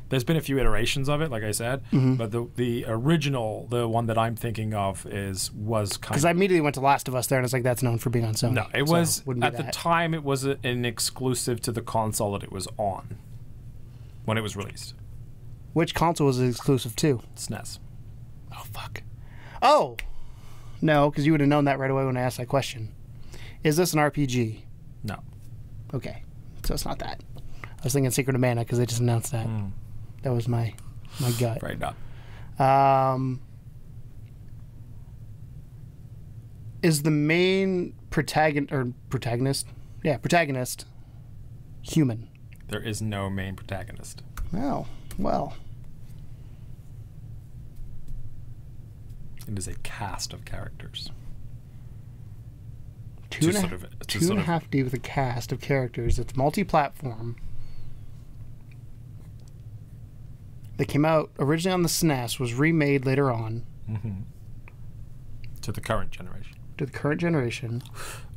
Speaker 3: there's been a few iterations of it, like I said.
Speaker 2: Mm-hmm.
Speaker 3: But the original, the one that I'm thinking of was kind of...
Speaker 2: Because I immediately went to Last of Us there, and it's like, that's known for being on Sony.
Speaker 3: No, it was, at the time, it was an exclusive to the console that it was on when it was released.
Speaker 2: Which console was it exclusive to?
Speaker 3: SNES.
Speaker 2: Oh, fuck. Oh! No, because you would have known that right away when I asked that question. Is this an RPG?
Speaker 3: No.
Speaker 2: Okay. So it's not that. I was thinking Secret of Mana because they just announced that. That was my gut.
Speaker 3: Right up.
Speaker 2: Is the main protagonist? Yeah, protagonist human?
Speaker 3: There is no main protagonist.
Speaker 2: Oh, well.
Speaker 3: It is a cast of characters.
Speaker 2: Two and a half D with a cast of characters. It's multi-platform. That came out originally on the SNES, was remade later on.
Speaker 3: Mm-hmm. To the current generation.
Speaker 2: To the current generation.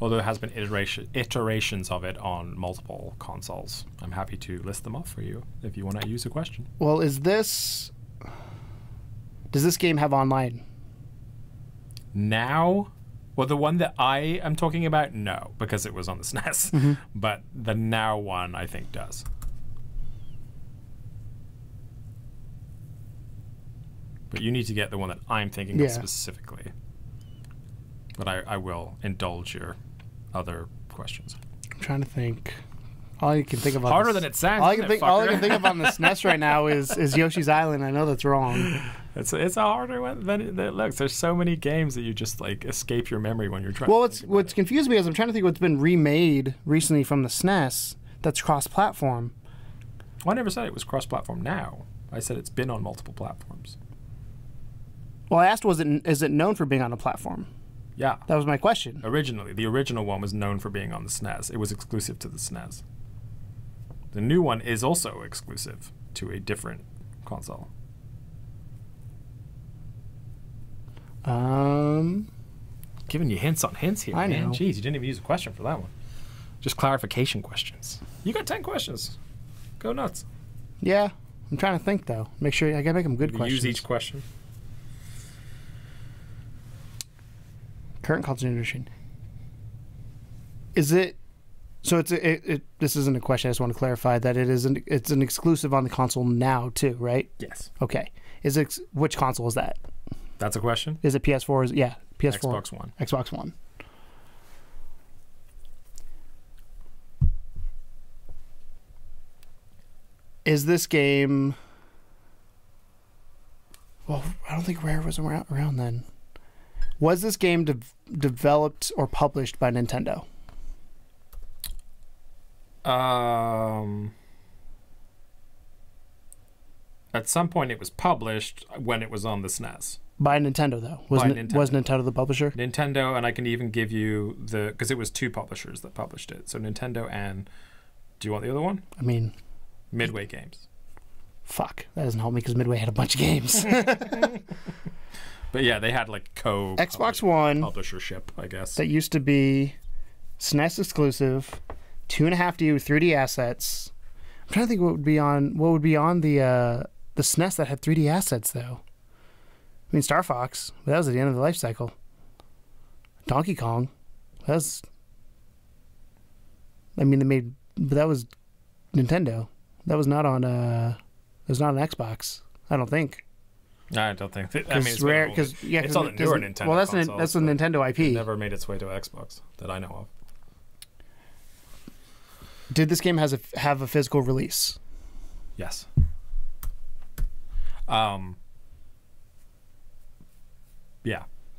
Speaker 3: Although there has been iterations of it on multiple consoles. I'm happy to list them off for you if you want to use a question.
Speaker 2: Well, does this game have online?
Speaker 3: Now? Well, the one that I am talking about, no, because it was on the SNES.
Speaker 2: Mm-hmm.
Speaker 3: But the now one, I think, does. But you need to get the one that I'm thinking of specifically. But I will indulge your other questions.
Speaker 2: I'm trying to think. All I can think of
Speaker 3: harder than it sounds.
Speaker 2: All I can think of on the SNES right now is Yoshi's Island. I know that's wrong.
Speaker 3: It's a harder one than it looks. There's so many games that you just like escape your memory when you're trying.
Speaker 2: Well, what's confused me is I'm trying to think what's been remade recently from the SNES that's cross-platform.
Speaker 3: Well, I never said it was cross-platform. Now I said it's been on multiple platforms.
Speaker 2: Well, I asked, is it known for being on a platform?
Speaker 3: Yeah,
Speaker 2: that was my question.
Speaker 3: Originally, the original one was known for being on the SNES. It was exclusive to the SNES. The new one is also exclusive to a different console. Giving you hints on hints here, man. Jeez, you didn't even use a question for that one. Just clarification questions. You got 10 questions. Go nuts.
Speaker 2: Yeah. I'm trying to think, though. Make sure I gotta make them good questions.
Speaker 3: Use each question.
Speaker 2: Current console generation. Is it... So this isn't a question. I just want to clarify that it's an exclusive on the console now, too, right?
Speaker 3: Yes.
Speaker 2: Okay. Which console is that?
Speaker 3: That's a question?
Speaker 2: Is it PS4? Yeah, PS4.
Speaker 3: Xbox One.
Speaker 2: Xbox One. Is this game... Well, I don't think Rare was around then. Was this game developed or published by Nintendo?
Speaker 3: At some point it was published when it was on the SNES.
Speaker 2: By Nintendo, though. Was Nintendo the publisher?
Speaker 3: Nintendo, and I can even give you because it was two publishers that published it. So Nintendo and... Do you want the other one?
Speaker 2: I mean...
Speaker 3: Midway Games.
Speaker 2: Fuck. That doesn't help me because Midway had a bunch of games.
Speaker 3: But yeah, they had like
Speaker 2: Xbox One
Speaker 3: publishership, I guess.
Speaker 2: That used to be SNES exclusive, 2.5D with 3D assets. I'm trying to think what would be on the SNES that had 3D assets though. I mean, Star Fox, that was at the end of the life cycle. Donkey Kong, that was. I mean, that was Nintendo. That was not on. It was not an Xbox. I don't think.
Speaker 3: I don't think.
Speaker 2: I mean, it's rare because
Speaker 3: it's on the newer Nintendo.
Speaker 2: Well, that's
Speaker 3: consoles,
Speaker 2: a Nintendo IP.
Speaker 3: It never made its way to Xbox that I know of.
Speaker 2: Did this game have a physical release?
Speaker 3: Yes. Yeah,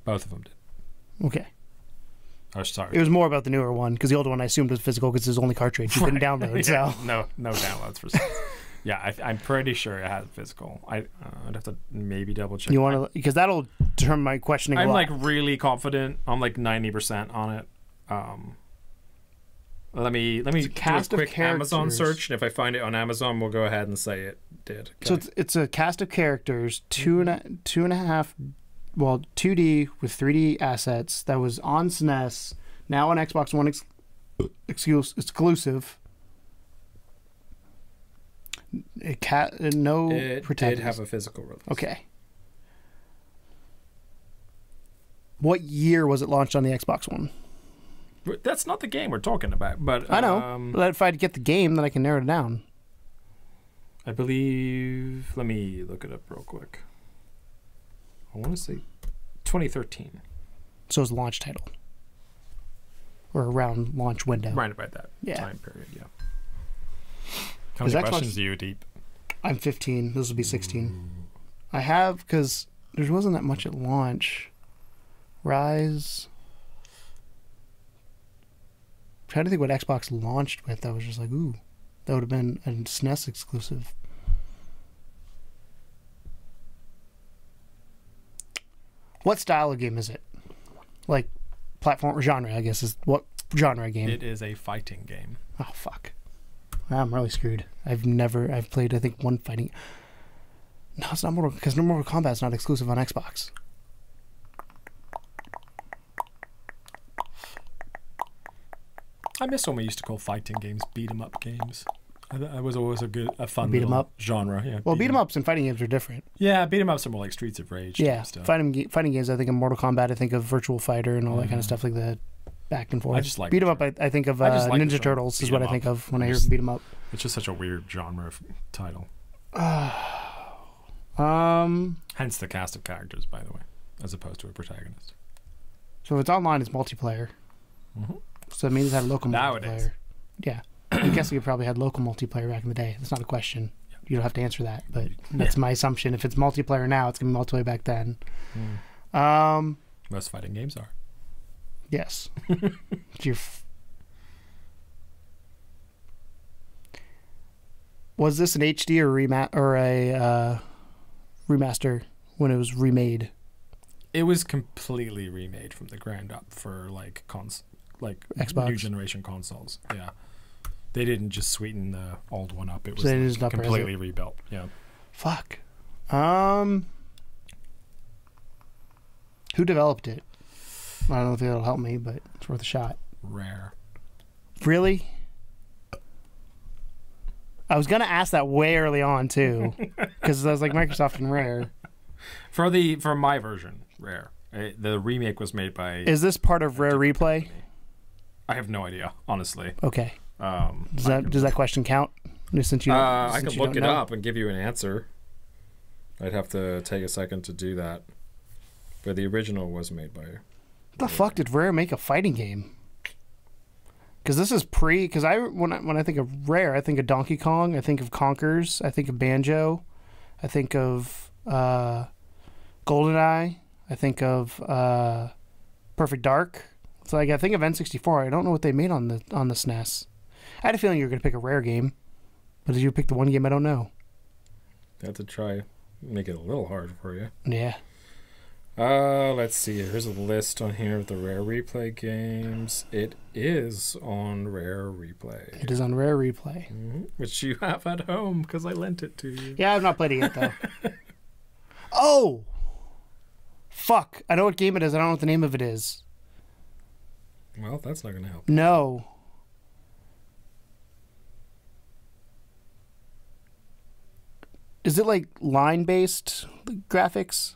Speaker 3: both of them did.
Speaker 2: Okay.
Speaker 3: Oh, sorry.
Speaker 2: It was more about the newer one because the older one I assumed was physical because it was only cartridge you couldn't download.
Speaker 3: Yeah,
Speaker 2: so
Speaker 3: no downloads for sales. Yeah, I'm pretty sure it had physical. I'd have to maybe double check.
Speaker 2: You want to because that'll determine my questioning.
Speaker 3: I'm like really confident. I'm like 90% on it. Let me do a quick Amazon search, and if I find it on Amazon, we'll go ahead and say it did. Okay.
Speaker 2: So it's a cast of characters, two and a half, well, 2D with 3D assets that was on SNES, now on Xbox One exclusive. It
Speaker 3: did have a physical release.
Speaker 2: Okay. What year was it launched on the Xbox One?
Speaker 3: That's not the game we're talking about, but
Speaker 2: I know. But if I get the game, then I can narrow it down.
Speaker 3: I believe. Let me look it up real quick. I want to say 2013.
Speaker 2: So it's launch title, or around launch window.
Speaker 3: Right about that time period. Yeah. How many questions do you deep?
Speaker 2: I'm 15. This will be 16. I have because there wasn't that much at launch. Rise. I'm trying to think what Xbox launched with. That was just like, ooh, that would have been a SNES exclusive. What style of game is it? Like platform or genre, I guess, is what genre game?
Speaker 3: It is a fighting game.
Speaker 2: Oh, fuck. I'm really screwed. I've played, I think, one fighting. No, it's not Mortal, because Mortal Kombat's not exclusive on Xbox.
Speaker 3: I miss when we used to call fighting games beat 'em up games. That was always a fun
Speaker 2: beat 'em up
Speaker 3: genre. Yeah.
Speaker 2: Well, beat 'em ups and fighting games are different.
Speaker 3: Yeah, beat 'em ups are more like Streets of Rage.
Speaker 2: Yeah,
Speaker 3: stuff.
Speaker 2: fighting games. I think of Mortal Kombat. I think of Virtual Fighter and all that kind of stuff like that. Back and forth.
Speaker 3: I just like
Speaker 2: beat 'em up. I think of Ninja Turtles is what I think of when I hear beat 'em up.
Speaker 3: It's just such a weird genre title. Hence the cast of characters, by the way, as opposed to a protagonist.
Speaker 2: So if it's online, it's multiplayer.
Speaker 3: Mm-hmm.
Speaker 2: So it means it had local
Speaker 3: Nowadays.
Speaker 2: multiplayer. Yeah. I'm guessing you probably had local multiplayer back in the day. That's not a question. Yeah. You don't have to answer that, but that's my assumption. If it's multiplayer now, it's going to be multiplayer back then.
Speaker 3: Most fighting games are.
Speaker 2: Yes. Was this an HD or a remaster when it was remade?
Speaker 3: It was completely remade from the ground up for like
Speaker 2: Xbox.
Speaker 3: New generation consoles. Yeah, they didn't just sweeten the old one up. It was completely rebuilt. Yeah.
Speaker 2: Fuck. Who developed it? I don't know if it'll help me, but it's worth a shot.
Speaker 3: Rare.
Speaker 2: Really? I was gonna ask that way early on too, because I was like Microsoft and Rare.
Speaker 3: For my version, Rare. The remake was made by.
Speaker 2: Is this part of Rare Replay?
Speaker 3: Company. I have no idea, honestly.
Speaker 2: Okay. Does that question count? Since you,
Speaker 3: I can look it up and give you an answer. I'd have to take a second to do that. But the original was made by.
Speaker 2: What the fuck did Rare make a fighting game? Because this is pre. Because when I think of Rare, I think of Donkey Kong. I think of Conkers. I think of Banjo. I think of GoldenEye. I think of Perfect Dark. It's like I think of N64. I don't know what they made on the SNES. I had a feeling you were going to pick a Rare game, but did you pick the one game I don't know?
Speaker 3: I have to try make it a little hard for you.
Speaker 2: Yeah.
Speaker 3: Let's see. Here's a list on here of the Rare Replay games. It is on Rare Replay.
Speaker 2: It is on Rare Replay.
Speaker 3: Which you have at home because I lent it to you.
Speaker 2: Yeah, I've not played it yet, though. Oh! Fuck. I know what game it is. I don't know what the name of it is.
Speaker 3: Well, that's not going to help.
Speaker 2: No. Is it like line-based graphics?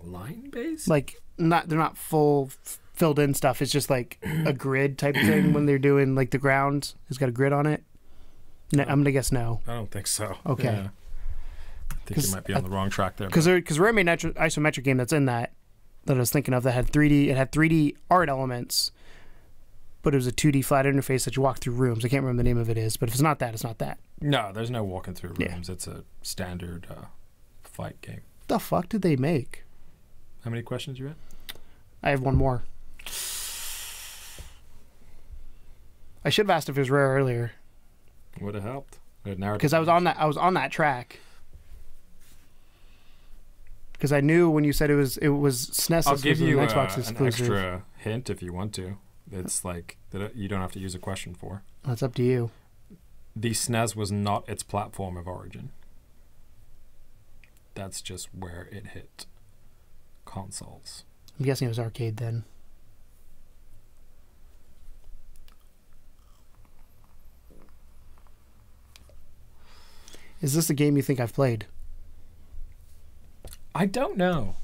Speaker 3: Line-based?
Speaker 2: Like they're not filled in stuff. It's just like a grid type of thing when they're doing like the ground has got a grid on it. No, I'm gonna guess no.
Speaker 3: I don't think so.
Speaker 2: Okay.
Speaker 3: Yeah. I think you might be on the wrong track there.
Speaker 2: Because Rare made an isometric game that's in that I was thinking of that had 3D. It had 3D art elements, but it was a 2D flat interface that you walk through rooms. I can't remember the name of it is, but if it's not that, it's not that.
Speaker 3: No, there's no walking through rooms.
Speaker 2: Yeah.
Speaker 3: It's a standard fight game.
Speaker 2: What the fuck did they make?
Speaker 3: How many questions you had?
Speaker 2: I have one more. I should have asked if it was Rare earlier.
Speaker 3: Would have helped.
Speaker 2: Because I was on that track. Because I knew when you said it was SNES.
Speaker 3: I'll give you
Speaker 2: an Xbox exclusive.
Speaker 3: an extra hint if you want to. It's like that you don't have to use a question for.
Speaker 2: That's up to you.
Speaker 3: The SNES was not its platform of origin. That's just where it hit consoles.
Speaker 2: I'm guessing it was arcade then. Is this a game you think I've played?
Speaker 3: I don't know.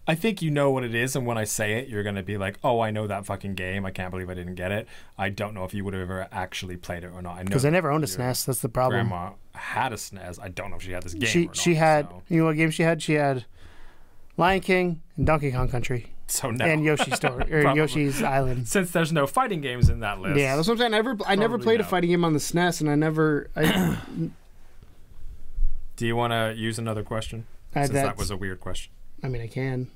Speaker 3: I think you know what it is, and when I say it, you're going to be like, oh, I know that fucking game. I can't believe I didn't get it. I don't know if you would have ever actually played it or not.
Speaker 2: Because I never owned a SNES. That's the problem.
Speaker 3: Grandma had a SNES. I don't know if she had this game or not.
Speaker 2: She had, so. You know what game she had? She had Lion King and Donkey Kong Country.
Speaker 3: So no.
Speaker 2: And Yoshi's Story, or Yoshi's Island.
Speaker 3: Since there's no fighting games in that list.
Speaker 2: Yeah, that's what I'm saying. I never played a fighting game on the SNES, and I never...
Speaker 3: Do you want to use another question? Since that was a weird question.
Speaker 2: I mean, I can.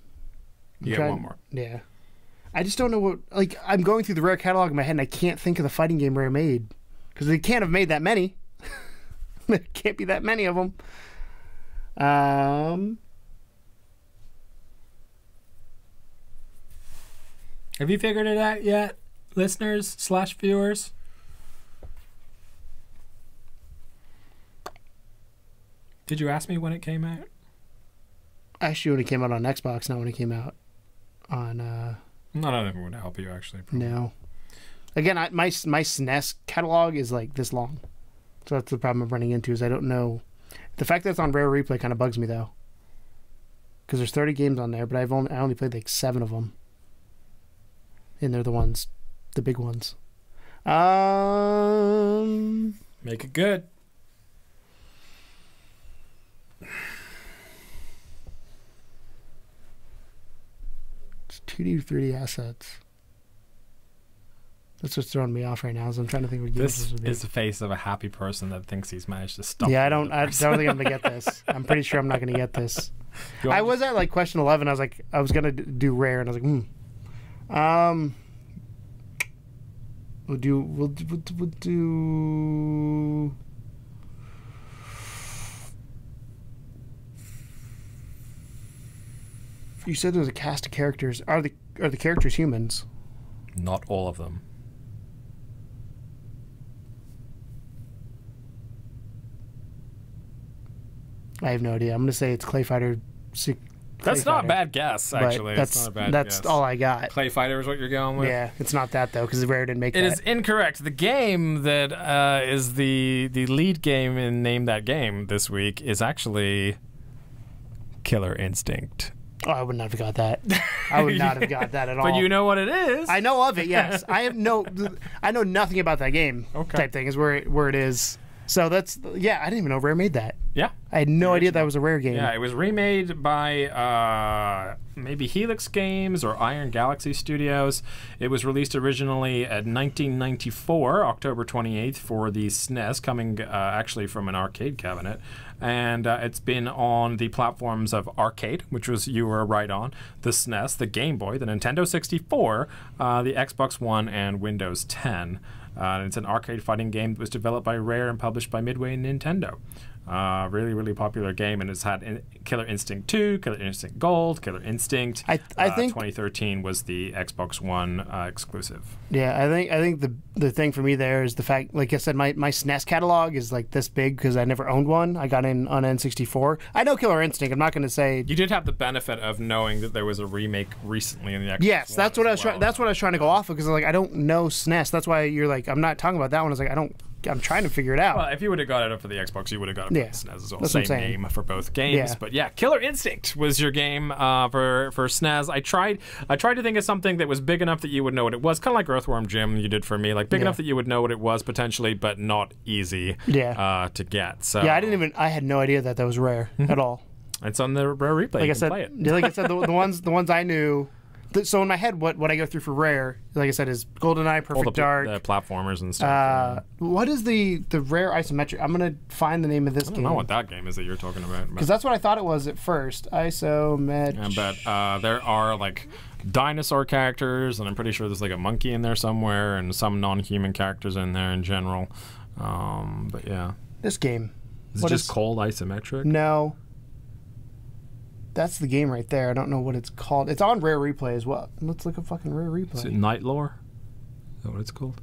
Speaker 3: You get one more.
Speaker 2: Yeah. I just don't know what... Like, I'm going through the Rare catalog in my head, and I can't think of the fighting game Rare made. Because they can't have made that many. There can't be that many of them.
Speaker 3: Have you figured it out yet, listeners/viewers? Did you ask me when it came out?
Speaker 2: Actually, when it came out on Xbox, not when it came out on...
Speaker 3: None of them would help you, actually. Probably.
Speaker 2: No. Again, my SNES catalog is like this long. So that's the problem I'm running into is I don't know... The fact that it's on Rare Replay kind of bugs me, though. Because there's 30 games on there, but I only played like 7 of them. And they're the big ones.
Speaker 3: Make it good.
Speaker 2: It's 2D, 3D assets. That's what's throwing me off right now. Is I'm trying to think what games
Speaker 3: this would be. Is the face of a happy person that thinks he's managed to stop.
Speaker 2: Yeah, I don't think I'm gonna get this. I'm pretty sure I'm not gonna get this. I was at like question 11. I was like, I was gonna do Rare, and I was like, We'll do. You said there was a cast of characters. Are the characters humans?
Speaker 3: Not all of them.
Speaker 2: I have no idea. I'm gonna say it's Clay Fighter
Speaker 3: That's not a bad guess, actually.
Speaker 2: That's
Speaker 3: not a bad
Speaker 2: that's
Speaker 3: guess.
Speaker 2: all I got.
Speaker 3: Clay Fighter is what you're going with?
Speaker 2: Yeah, it's not that, though, because Rare didn't make that.
Speaker 3: It is incorrect. The game that is the lead game in Name That Game this week is actually Killer Instinct.
Speaker 2: Oh, I would not have got that. I would not have got that at all.
Speaker 3: But you know what it is.
Speaker 2: I know of it, yes. I know nothing about that game type thing is where it is. So that's, yeah, I didn't even know Rare made that.
Speaker 3: Yeah.
Speaker 2: I had no idea that was a Rare game.
Speaker 3: Yeah, it was remade by maybe Helix Games or Iron Galaxy Studios. It was released originally at 1994, October 28th, for the SNES, coming actually from an arcade cabinet. And it's been on the platforms of Arcade, which was, you were right on, the SNES, the Game Boy, the Nintendo 64, the Xbox One, and Windows 10. It's an arcade fighting game that was developed by Rare and published by Midway and Nintendo. Really, really popular game, and it's had Killer Instinct 2, Killer Instinct Gold, Killer Instinct. I think 2013 was the Xbox One exclusive.
Speaker 2: Yeah, I think the thing for me there is the fact, like I said, my SNES catalog is like this big because I never owned one. I got in on N64. I know Killer Instinct. I'm not going to say
Speaker 3: you did have the benefit of knowing that there was a remake recently in the Xbox.
Speaker 2: Yes, that's what I was that's what I was trying to go off of, because like I don't know SNES. That's why you're like, I'm not talking about that one. I was like, I'm trying to figure it out.
Speaker 3: Well, if you would have got it up for the Xbox, you would have got it for the SNES as well.
Speaker 2: Same
Speaker 3: name for both games.
Speaker 2: Yeah.
Speaker 3: But yeah, Killer Instinct was your game for SNES. I tried to think of something that was big enough that you would know what it was, kind of like Earthworm Jim you did for me, like big enough that you would know what it was potentially, but not easy to get. So
Speaker 2: yeah, I had no idea that was Rare at all.
Speaker 3: It's on the Rare Replay.
Speaker 2: Like I said, like I said, the ones I knew. So in my head, what I go through for Rare, like I said, is GoldenEye, Perfect Dark,
Speaker 3: the platformers and stuff.
Speaker 2: What is the Rare isometric? I'm gonna find the name of this game.
Speaker 3: I don't know what that game is that you're talking about.
Speaker 2: Because that's what I thought it was at first. Isometric.
Speaker 3: Yeah, but there are like dinosaur characters, and I'm pretty sure there's like a monkey in there somewhere, and some non-human characters in there in general. But yeah,
Speaker 2: this game.
Speaker 3: Is it just called isometric?
Speaker 2: No. That's the game right there. I don't know what it's called. It's on Rare Replay as well. Let's look at fucking Rare Replay.
Speaker 3: Is it Night Lore? Is that what it's called?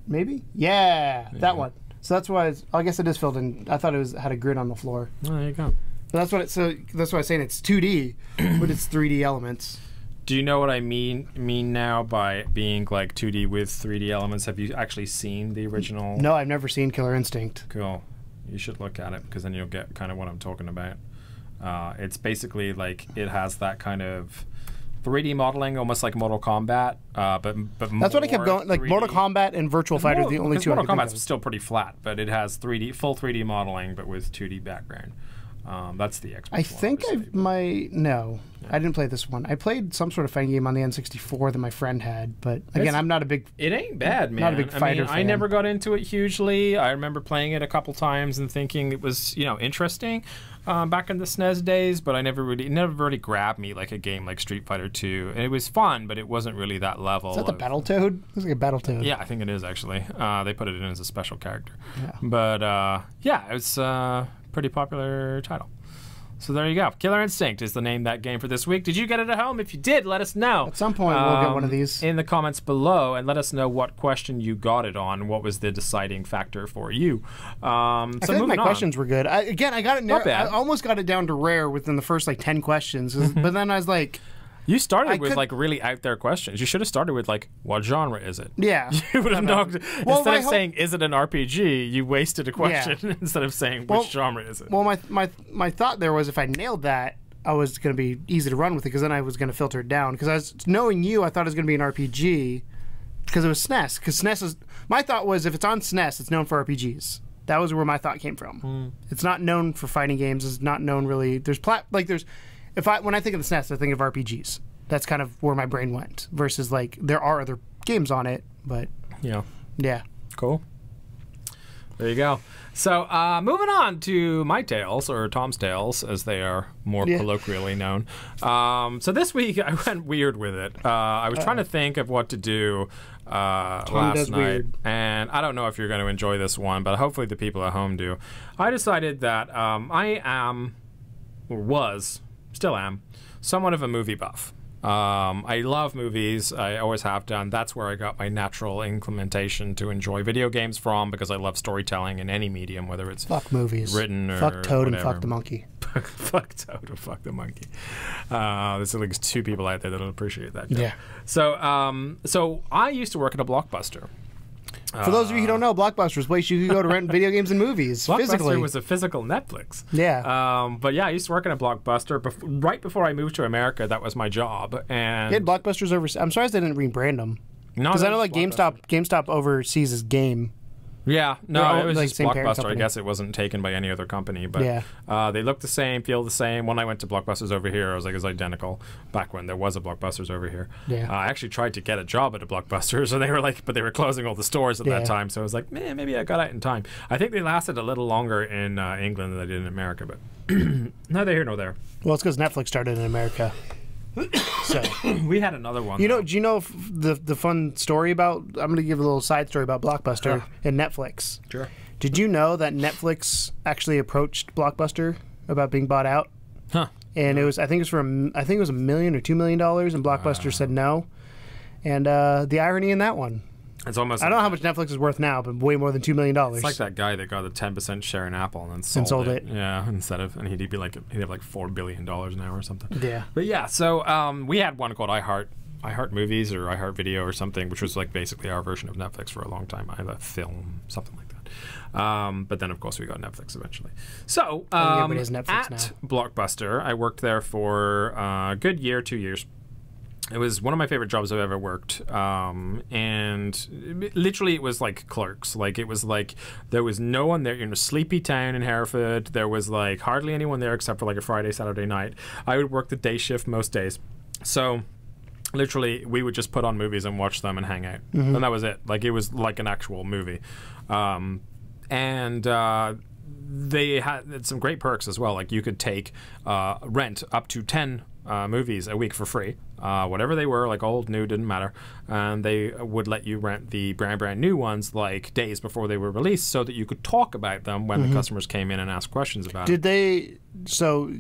Speaker 2: Maybe? Yeah, that one. So that's why I guess it is filled in. I thought it had a grid on the floor.
Speaker 3: Oh, there you go.
Speaker 2: But that's what that's why I'm saying it's 2D, but it's 3D elements.
Speaker 3: Do you know what I mean now by being like 2D with 3D elements? Have you actually seen the original?
Speaker 2: No, I've never seen Killer Instinct.
Speaker 3: Cool. You should look at it, because then you'll get kind of what I'm talking about. It's basically like it has that kind of 3D modeling, almost like Mortal Kombat, but
Speaker 2: that's what I kept going. Like 3D. Mortal Kombat and Virtual Fighter are the only two.
Speaker 3: Mortal Kombat's still pretty flat, but it has full 3D modeling, but with 2D background. That's the Xbox.
Speaker 2: I think I didn't play this one. I played some sort of fighting game on the N64 that my friend had, but again, I'm not a big.
Speaker 3: It ain't bad, man.
Speaker 2: Not a big fighter fan.
Speaker 3: I never got into it hugely. I remember playing it a couple times and thinking it was, interesting back in the SNES days, but it never really grabbed me like a game like Street Fighter 2. And it was fun, but it wasn't really that level.
Speaker 2: Is that the Battletoad? It was like a Battletoad.
Speaker 3: Yeah, I think it is actually. They put it in as a special character.
Speaker 2: Yeah.
Speaker 3: But yeah, it's pretty popular title. So there you go. Killer Instinct is the name of that game for this week. Did you get it at home? If you did, let us know.
Speaker 2: At some point, we'll get one of these.
Speaker 3: In the comments below, and let us know what question you got it on. What was the deciding factor for you?
Speaker 2: I think my questions were good. I got it.
Speaker 3: Not bad.
Speaker 2: I almost got it down to Rare within the first 10 questions, but then I was like...
Speaker 3: You started with really out there questions. You should have started with what genre is it?
Speaker 2: Yeah.
Speaker 3: You would have knocked, instead of saying is it an RPG, you wasted a question instead of saying which genre is it.
Speaker 2: Well, my thought there was if I nailed that, I was going to be easy to run with it, because then I was going to filter it down. Because knowing you, I thought it was going to be an RPG because it was SNES. Because SNES is, my thought was if it's on SNES, it's known for RPGs. That was where my thought came from. It's not known for fighting games. It's not known really. When I think of the SNES, I think of RPGs. That's kind of where my brain went. Versus there are other games on it, but yeah,
Speaker 3: cool. There you go. So moving on to my tales, or Tom's tales, as they are more colloquially known. So this week I went weird with it. I was trying to think of what to do last night, and I don't know if you're going to enjoy this one, but hopefully the people at home do. I decided that I am, or still am, somewhat of a movie buff. I love movies. I always have done. That's where I got my natural inclination to enjoy video games from, because I love storytelling in any medium, whether it's
Speaker 2: movies,
Speaker 3: written or
Speaker 2: fuck Toad
Speaker 3: whatever.
Speaker 2: and fuck the monkey.
Speaker 3: fuck Toto, fuck the monkey. There's at least 2 people out there that'll appreciate that.
Speaker 2: Yeah.
Speaker 3: So I used to work at a Blockbuster.
Speaker 2: For those of you who don't know, Blockbuster is a place you could go to rent video games and movies physically.
Speaker 3: Blockbuster was a physical Netflix.
Speaker 2: Yeah.
Speaker 3: But yeah, I used to work in a Blockbuster. Right before I moved to America, that was my job. And
Speaker 2: they had Blockbusters overseas. I'm surprised they didn't rebrand them.
Speaker 3: No,
Speaker 2: because I know like GameStop overseas is Game.
Speaker 3: Yeah, no, it was
Speaker 2: like
Speaker 3: just
Speaker 2: same parent
Speaker 3: Blockbuster. I
Speaker 2: company.
Speaker 3: guess it wasn't taken by any other company, but
Speaker 2: Yeah.
Speaker 3: they look the same, feel the same. When I went to Blockbusters over here, I was like, it's identical. Back when there was a Blockbusters over here,
Speaker 2: Yeah.
Speaker 3: I actually tried to get a job at a Blockbuster, so they were like, but they were closing all the stores at that time. So I was like, man, maybe I got out in time. I think they lasted a little longer in England than they did in America, but neither here nor there.
Speaker 2: Well, it's because Netflix started in America. So
Speaker 3: we had another one.
Speaker 2: Do you know the fun story about? I'm going to give a little side story about Blockbuster and Netflix.
Speaker 3: Sure.
Speaker 2: Did you know that Netflix actually approached Blockbuster about being bought out?
Speaker 3: Huh.
Speaker 2: And it was I think it was $1 million or $2 million, and Blockbuster said no. And the irony in that one.
Speaker 3: It's almost.
Speaker 2: I don't know how much Netflix is worth now, but way more than $2 million.
Speaker 3: It's like that guy that got a 10% share in Apple and then sold it. Yeah, and he'd have like $4 billion now or something.
Speaker 2: Yeah.
Speaker 3: But yeah, so we had one called iHeart Movies or iHeart Video or something, which was like basically our version of Netflix for a long time. Film, something like that. But then of course we got Netflix eventually. So
Speaker 2: everybody has Netflix
Speaker 3: at
Speaker 2: now.
Speaker 3: Blockbuster, I worked there for a good year, 2 years. It was one of my favorite jobs I've ever worked, and literally it was like Clerks. Like it was like there was no one there. You're in a sleepy town in Hereford. There was like hardly anyone there except for like a Friday, Saturday night. I would work the day shift most days, so literally we would just put on movies and watch them and hang out, and that was it. Like it was like an actual movie, and they had some great perks as well. Like you could take rent up to 10 movies a week for free, whatever they were, like old, new, didn't matter, and they would let you rent the brand new ones like days before they were released, so that you could talk about them when the customers came in and asked questions about it.
Speaker 2: Did they? So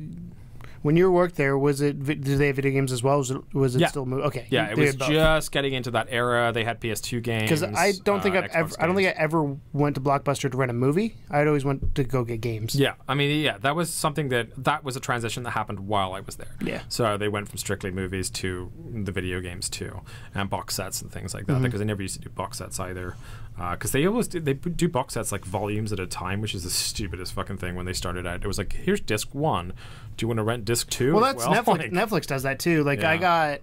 Speaker 2: when you worked there, did they have video games as well? Was it still okay?
Speaker 3: Yeah, it was just getting into that era. They had PS2 games.
Speaker 2: Because I don't think I ever went to Blockbuster to rent a movie. I'd always went to go get games.
Speaker 3: Yeah, I mean, yeah, that was something that was a transition that happened while I was there.
Speaker 2: Yeah.
Speaker 3: So they went from strictly movies to the video games too, and box sets and things like that. Because they never used to do box sets either. Because they do box sets like volumes at a time, which is the stupidest fucking thing. When they started out, it was like, here's disc 1. Do you want to rent disc 2?
Speaker 2: Well, that's Netflix. Netflix does that too. Like I got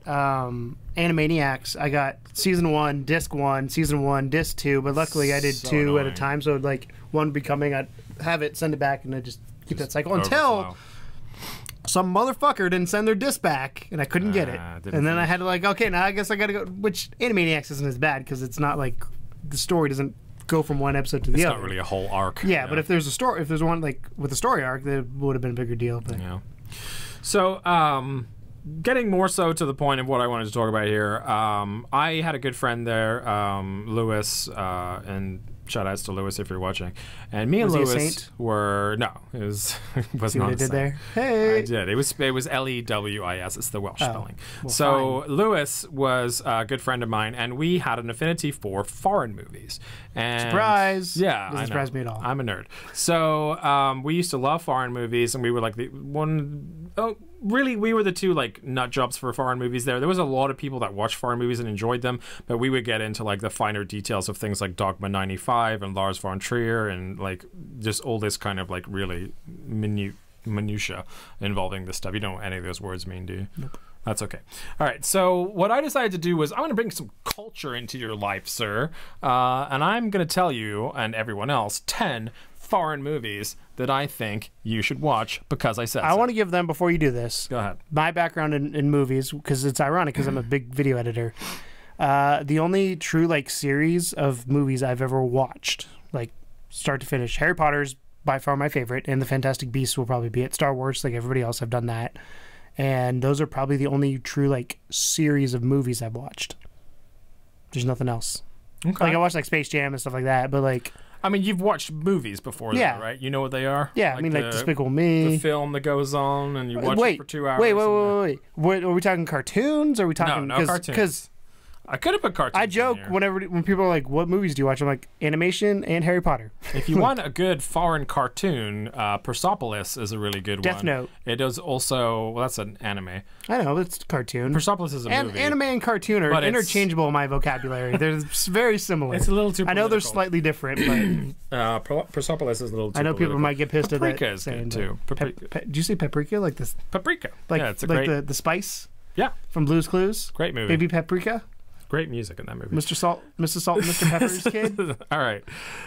Speaker 2: Animaniacs. I got season 1, disc 1, season 1, disc 2. But luckily, I did 2 at a time. So like one would be coming, I'd have it, send it back, and I just keep that cycle until some motherfucker didn't send their disc back, and I couldn't get it. And then I had to like, okay, now I guess I got to go. Which Animaniacs isn't as bad because it's not like the story doesn't go from one episode to the other.
Speaker 3: It's not really a whole arc.
Speaker 2: Yeah, but if there's a story, if there's one like with a story arc, that would have been a bigger deal. But.
Speaker 3: Yeah. So, getting more so to the point of what I wanted to talk about here, I had a good friend there, Lewis, and shout outs to Lewis if you're watching. And me and Lewis were it was not.
Speaker 2: See what I did there? Hey,
Speaker 3: I did. It was Lewis. It's the Welsh spelling. Well, so fine. Lewis was a good friend of mine, and we had an affinity for foreign movies. And
Speaker 2: surprise!
Speaker 3: Yeah,
Speaker 2: doesn't surprise me at all.
Speaker 3: I'm a nerd. So we used to love foreign movies, and we were like really, we were the two like nut jobs for foreign movies there. There was a lot of people that watched foreign movies and enjoyed them, but we would get into like the finer details of things like Dogma 95 and Lars von Trier and like just all this kind of like really minutia involving this stuff. You don't know what any of those words mean, do you?
Speaker 2: Nope.
Speaker 3: That's okay. All right, so what I decided to do was I'm going to bring some culture into your life, sir, and I'm going to tell you and everyone else 10 foreign movies that I think you should watch because I said so.
Speaker 2: I want to give them, before you do this,
Speaker 3: go ahead,
Speaker 2: my background in movies, because it's ironic because I'm a big video editor. The only true like series of movies I've ever watched, like start to finish, Harry Potter's by far my favorite, and the Fantastic Beasts will probably be it. Star Wars, like everybody else, I've done that. And those are probably the only true like series of movies I've watched. There's nothing else.
Speaker 3: Okay.
Speaker 2: Like I watched like Space Jam and stuff like that, but like
Speaker 3: I mean, you've watched movies before, though, right? You know what they are?
Speaker 2: Yeah, I mean, like Despicable Me.
Speaker 3: The film that goes on, and you watch it for 2 hours.
Speaker 2: Wait. Are we talking cartoons? Or are we talking...
Speaker 3: No, cartoons.
Speaker 2: Because
Speaker 3: I could have put cartoons.
Speaker 2: I joke when people are like, "What movies do you watch?" I'm like, animation and Harry Potter.
Speaker 3: If you want a good foreign cartoon, Persepolis is a really good one.
Speaker 2: Death Note.
Speaker 3: It is also that's an anime.
Speaker 2: I know it's a cartoon.
Speaker 3: Persepolis is a movie.
Speaker 2: Anime and cartoon are interchangeable in my vocabulary. They're very similar.
Speaker 3: It's a little too.
Speaker 2: I know they're slightly different, but
Speaker 3: Persepolis is a little too.
Speaker 2: I know people might get pissed at that.
Speaker 3: Paprika is good too.
Speaker 2: Did you say paprika? Like this?
Speaker 3: Paprika.
Speaker 2: Like,
Speaker 3: yeah, it's
Speaker 2: like the spice.
Speaker 3: Yeah.
Speaker 2: From Blue's Clues.
Speaker 3: Great movie.
Speaker 2: Baby Paprika.
Speaker 3: Great music in that movie.
Speaker 2: Mr. Salt and Mr. Pepper's kid.
Speaker 3: All right.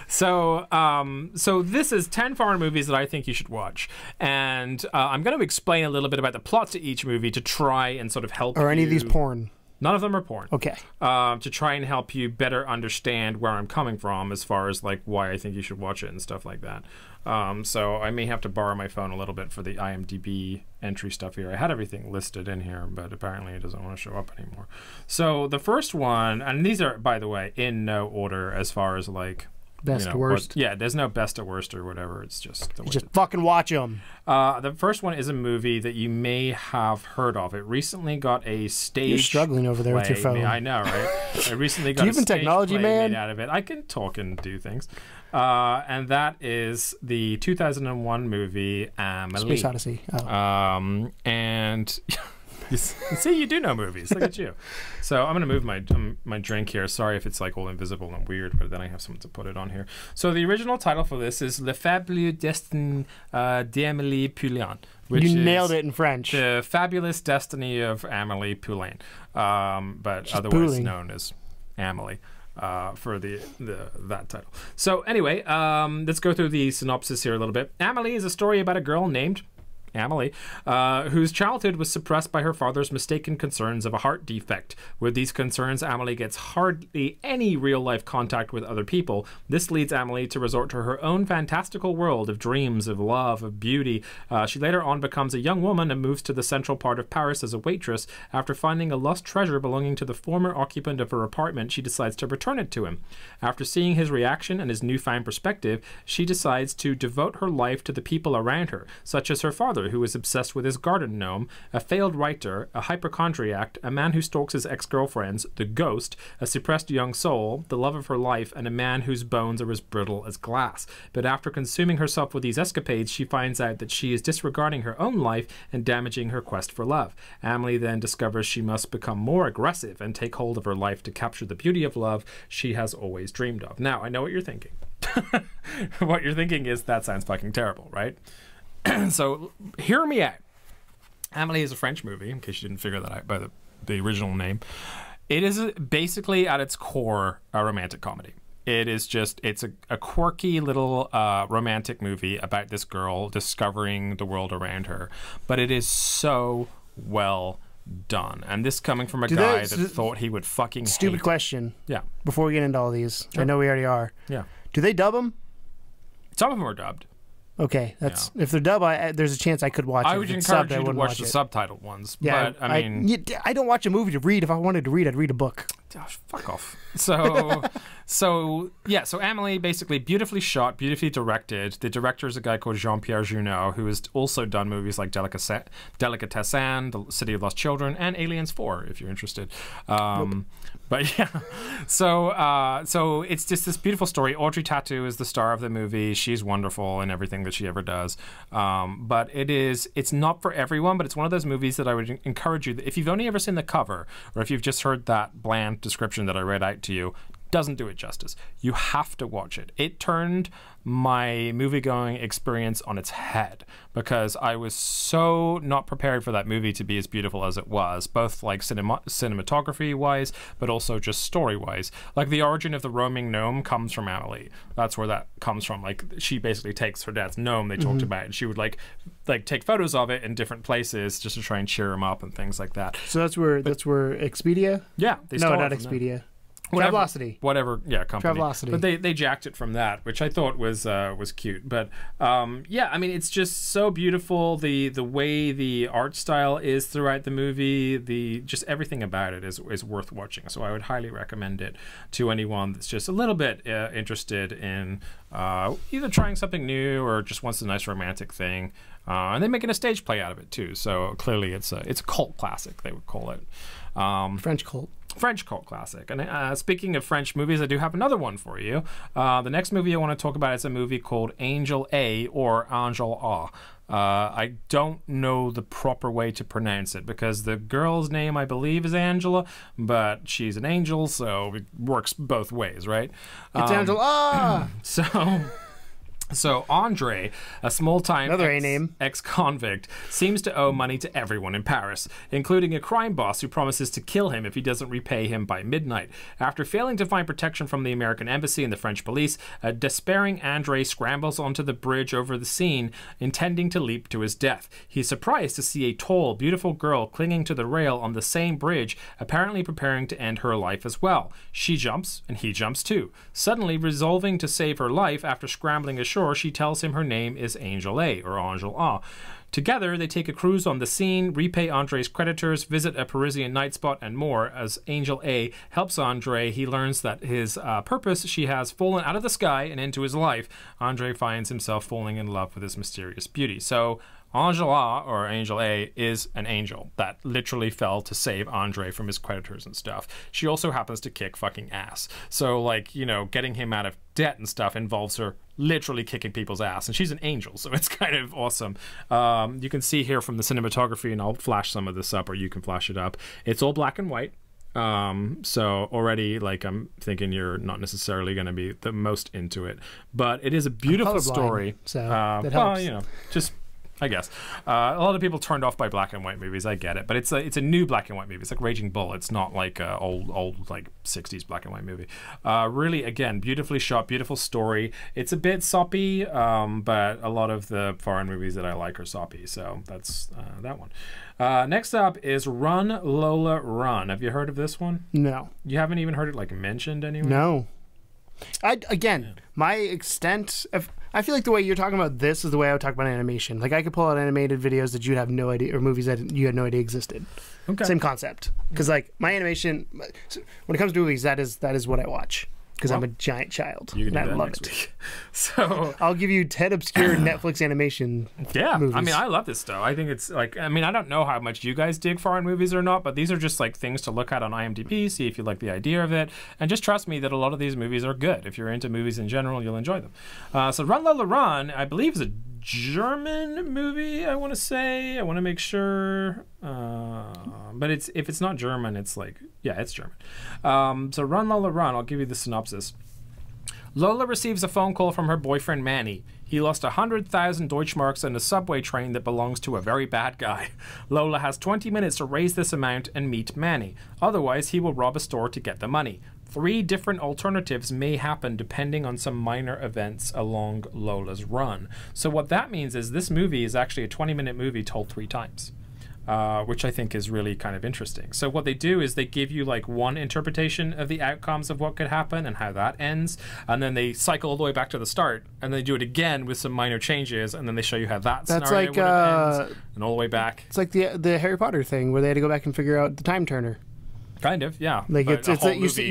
Speaker 3: So so this is 10 foreign movies that I think you should watch. And I'm going to explain a little bit about the plot to each movie to try and sort of help
Speaker 2: Are any of these porn?
Speaker 3: None of them are porn.
Speaker 2: Okay.
Speaker 3: To try and help you better understand where I'm coming from as far as like why I think you should watch it and stuff like that. So I may have to borrow my phone a little bit for the IMDb entry stuff here. I had everything listed in here, but apparently it doesn't want to show up anymore. So the first one, and these are, by the way, in no order as far as like
Speaker 2: best to worst.
Speaker 3: Yeah, there's no best to worst or whatever. It's just the way
Speaker 2: just fucking watch them.
Speaker 3: The first one is a movie that you may have heard of. It recently got a stage. You're
Speaker 2: struggling over there with your phone.
Speaker 3: I know, right? It recently got
Speaker 2: do you even technology, man?
Speaker 3: Made out of it. I can talk and do things. And that is the 2001 movie Amelie.
Speaker 2: Space Odyssey. Oh.
Speaker 3: And see, you do know movies. Look at you. So I'm gonna move my drink here. Sorry if it's like all invisible and weird, but then I have something to put it on here. So the original title for this is Le Fabuleux Destin d'Amélie Poulain.
Speaker 2: You nailed it in French.
Speaker 3: The Fabulous Destiny of Amelie Poulain, but she's otherwise known as Amelie. For that title. So anyway, let's go through the synopsis here a little bit. Amelie is a story about a girl named Amelie, whose childhood was suppressed by her father's mistaken concerns of a heart defect. With these concerns, Amelie gets hardly any real-life contact with other people. This leads Amelie to resort to her own fantastical world of dreams, of love, of beauty. She later on becomes a young woman and moves to the central part of Paris as a waitress. After finding a lost treasure belonging to the former occupant of her apartment, she decides to return it to him. After seeing his reaction and his newfound perspective, she decides to devote her life to the people around her, such as her father, who is obsessed with his garden gnome, a failed writer, a hypochondriac, a man who stalks his ex-girlfriends, the ghost, a suppressed young soul, the love of her life, and a man whose bones are as brittle as glass. But after consuming herself with these escapades, she finds out that she is disregarding her own life and damaging her quest for love. Amelie then discovers she must become more aggressive and take hold of her life to capture the beauty of love she has always dreamed of. Now, I know what you're thinking. What you're thinking is, that sounds fucking terrible, right? So, hear me out. Amelie is a French movie, in case you didn't figure that out by the original name. It is basically, at its core, a romantic comedy. It is just, it's a quirky little romantic movie about this girl discovering the world around her. But it is so well done. And this coming from a guy that thought he would fucking
Speaker 2: Stupid
Speaker 3: hate.
Speaker 2: Question.
Speaker 3: Yeah.
Speaker 2: Before we get into all these,
Speaker 3: Sure.
Speaker 2: I know we already are.
Speaker 3: Yeah.
Speaker 2: Do they dub them?
Speaker 3: Some of them are dubbed.
Speaker 2: Okay, that's if they're dubbed. There's a chance I could watch it.
Speaker 3: I would encourage you to watch the subtitled ones.
Speaker 2: Yeah,
Speaker 3: but I mean,
Speaker 2: I don't watch a movie to read. If I wanted to read, I'd read a book.
Speaker 3: Gosh, fuck off. So Amelie, basically beautifully shot, beautifully directed. The director is a guy called Jean-Pierre Junot, who has also done movies like Delicatessen, The City of Lost Children, and Aliens 4, if you're interested. But yeah, so it's just this beautiful story. Audrey Tautou is the star of the movie. She's wonderful in everything that she ever does. But it's not for everyone, but it's one of those movies that I would encourage you, if you've only ever seen the cover, or if you've just heard that bland description that I read out to you, doesn't do it justice. You have to watch it. It turned my movie-going experience on its head, because I was so not prepared for that movie to be as beautiful as it was, both like cinematography-wise, but also just story-wise. Like, the origin of the roaming gnome comes from Amelie. That's where that comes from. Like, she basically takes her dad's gnome they talked about, and she would like take photos of it in different places just to try and cheer him up and things like that.
Speaker 2: So that's where Expedia?
Speaker 3: Yeah.
Speaker 2: No, not Expedia.
Speaker 3: Whatever, yeah, company.
Speaker 2: Travelocity.
Speaker 3: But they jacked it from that, which I thought was cute. But yeah, I mean, it's just so beautiful. The way the art style is throughout the movie, just everything about it is worth watching. So I would highly recommend it to anyone that's just a little bit interested in either trying something new or just wants a nice romantic thing. And they're making a stage play out of it too. So clearly, it's a cult classic, they would call it.
Speaker 2: French cult.
Speaker 3: French cult classic. And speaking of French movies, I do have another one for you. The next movie I want to talk about is a movie called Angel A or Angel A. I don't know the proper way to pronounce it because the girl's name, I believe, is Angela, but she's an angel, so it works both ways, right?
Speaker 2: It's Angela.
Speaker 3: So Andre, a small-time
Speaker 2: name
Speaker 3: ex-convict, seems to owe money to everyone in Paris, including a crime boss who promises to kill him if he doesn't repay him by midnight. After failing to find protection from the American embassy and the French police, a despairing Andre scrambles onto the bridge over the Seine, intending to leap to his death. He's surprised to see a tall, beautiful girl clinging to the rail on the same bridge, apparently preparing to end her life as well. She jumps, and he jumps too. Suddenly, resolving to save her life after scrambling ashore, she tells him her name is Angel A or Angel A. Together, they take a cruise on the Seine, repay Andre's creditors, visit a Parisian night spot, and more. As Angel A helps Andre, he learns that his purpose she has fallen out of the sky and into his life. Andre finds himself falling in love with his mysterious beauty. So Angela, or Angel A, is an angel that literally fell to save Andre from his creditors and stuff. She also happens to kick fucking ass. So, like, you know, getting him out of debt and stuff involves her literally kicking people's ass. And she's an angel, so it's kind of awesome. You can see here from the cinematography, and I'll flash some of this up, or you can flash it up. It's all black and white. So already, like, I'm thinking you're not necessarily going to be the most into it. But it is a beautiful story.
Speaker 2: So that helps.
Speaker 3: Well, you know, just... I guess. A lot of people turned off by black and white movies. I get it. But it's a new black and white movie. It's like Raging Bull. It's not like a old like 60s black and white movie. Really, again, beautifully shot, beautiful story. It's a bit soppy, but a lot of the foreign movies that I like are soppy. So that's that one. Next up is Run, Lola, Run. Have you heard of this one?
Speaker 2: No.
Speaker 3: You haven't even heard it like mentioned anywhere?
Speaker 2: No. My extent of... I feel like the way you're talking about this is the way I would talk about animation. Like, I could pull out animated videos that you'd have no idea, or movies that you had no idea existed. Okay. Same concept. Because, like, my animation, when it comes to movies, that is what I watch. Because I'm a giant child.
Speaker 3: You can
Speaker 2: and
Speaker 3: do
Speaker 2: I
Speaker 3: that
Speaker 2: love
Speaker 3: next
Speaker 2: it.
Speaker 3: week. So
Speaker 2: I'll give you 10 obscure Netflix animation movies.
Speaker 3: I mean, I love this stuff. I think it's like, I mean, I don't know how much you guys dig foreign movies or not, but these are just like things to look at on IMDb, see if you like the idea of it, and just trust me that a lot of these movies are good. If you're into movies in general, you'll enjoy them. So Run, Lola, Run, I believe, is a German movie, I want to say. I want to make sure. But if it's not German, it's like, yeah, it's German. So Run, Lola, Run, I'll give you the synopsis. Lola receives a phone call from her boyfriend Manny. He lost 100,000 Deutschmarks in a subway train that belongs to a very bad guy. Lola has 20 minutes to raise this amount and meet Manny. Otherwise, he will rob a store to get the money. 3 different alternatives may happen depending on some minor events along Lola's run. So what that means is this movie is actually a 20-minute movie told 3 times. Which I think is really kind of interesting. So what they do is they give you like one interpretation of the outcomes of what could happen and how that ends, and then they cycle all the way back to the start, and they do it again with some minor changes, and then they show you how that scenario would have ends, and all the way back.
Speaker 2: It's like the Harry Potter thing where they had to go back and figure out the time turner.
Speaker 3: Kind of, yeah.
Speaker 2: Like you're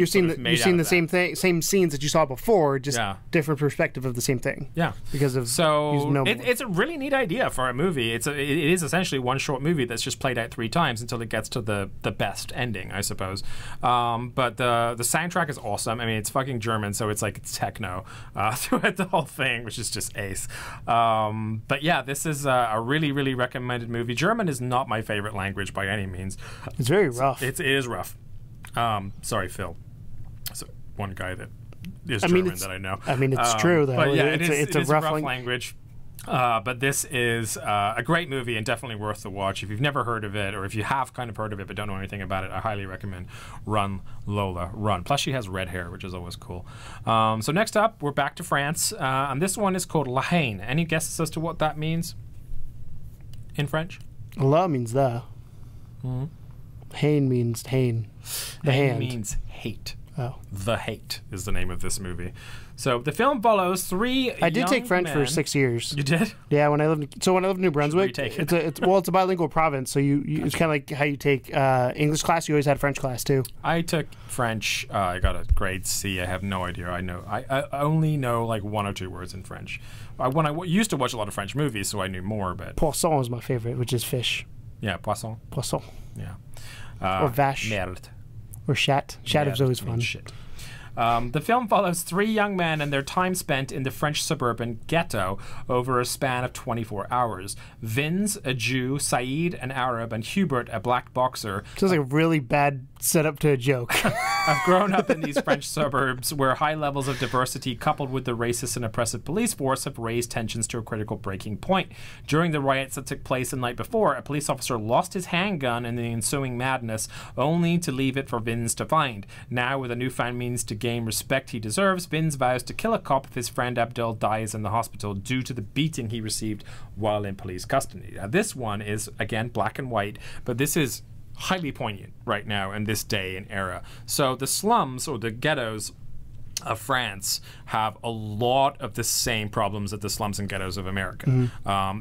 Speaker 2: seeing the same thing, same scenes that you saw before, just different perspective of the same thing.
Speaker 3: Yeah,
Speaker 2: because of
Speaker 3: it's a really neat idea for a movie. It is essentially one short movie that's just played out 3 times until it gets to the best ending, I suppose. But the soundtrack is awesome. I mean, it's fucking German, so it's like it's techno throughout the whole thing, which is just ace. But yeah, this is a really, really recommended movie. German is not my favorite language by any means.
Speaker 2: It's very rough.
Speaker 3: It is rough. Sorry, Phil. So one guy that is German that I know.
Speaker 2: I mean, it's true though.
Speaker 3: But yeah,
Speaker 2: it's a rough
Speaker 3: language. But this is a great movie and definitely worth the watch. If you've never heard of it, or if you have kind of heard of it but don't know anything about it, I highly recommend Run, Lola, Run. Plus, she has red hair, which is always cool. So next up, we're back to France, and this one is called La Haine. Any guesses as to what that means in French?
Speaker 2: La means the. Mm-hmm. Haine means Haine. The
Speaker 3: Haine
Speaker 2: hand
Speaker 3: means hate.
Speaker 2: Oh.
Speaker 3: The Hate is the name of this movie. So the film follows 3
Speaker 2: I did take French
Speaker 3: men.
Speaker 2: for 6 years.
Speaker 3: You did?
Speaker 2: Yeah, when I lived in New Brunswick, it's a bilingual province, so you it's kind of like how you take English class. You always had French class too.
Speaker 3: I took French. I got a grade C. I have no idea. I only know like 1 or 2 words in French. When I used to watch a lot of French movies, so I knew more. But
Speaker 2: poisson is my favorite, which is fish.
Speaker 3: Yeah, poisson.
Speaker 2: Poisson.
Speaker 3: Yeah.
Speaker 2: Or vache.
Speaker 3: Merde.
Speaker 2: Or Shat. Shat is always fun.
Speaker 3: Shit. The film follows 3 young men and their time spent in the French suburban ghetto over a span of 24 hours. Vince, a Jew, Saeed, an Arab, and Hubert, a black boxer.
Speaker 2: Sounds like a really bad setup to a joke.
Speaker 3: Have grown up in these French suburbs where high levels of diversity coupled with the racist and oppressive police force have raised tensions to a critical breaking point. During the riots that took place the night before, a police officer lost his handgun in the ensuing madness, only to leave it for Vince to find. Now, with a newfound means to gain respect he deserves, Vince vows to kill a cop if his friend Abdul dies in the hospital due to the beating he received while in police custody. Now, this one is, again, black and white, but this is highly poignant right now in this day and era. So the slums, or the ghettos of France, have a lot of the same problems that the slums and ghettos of America.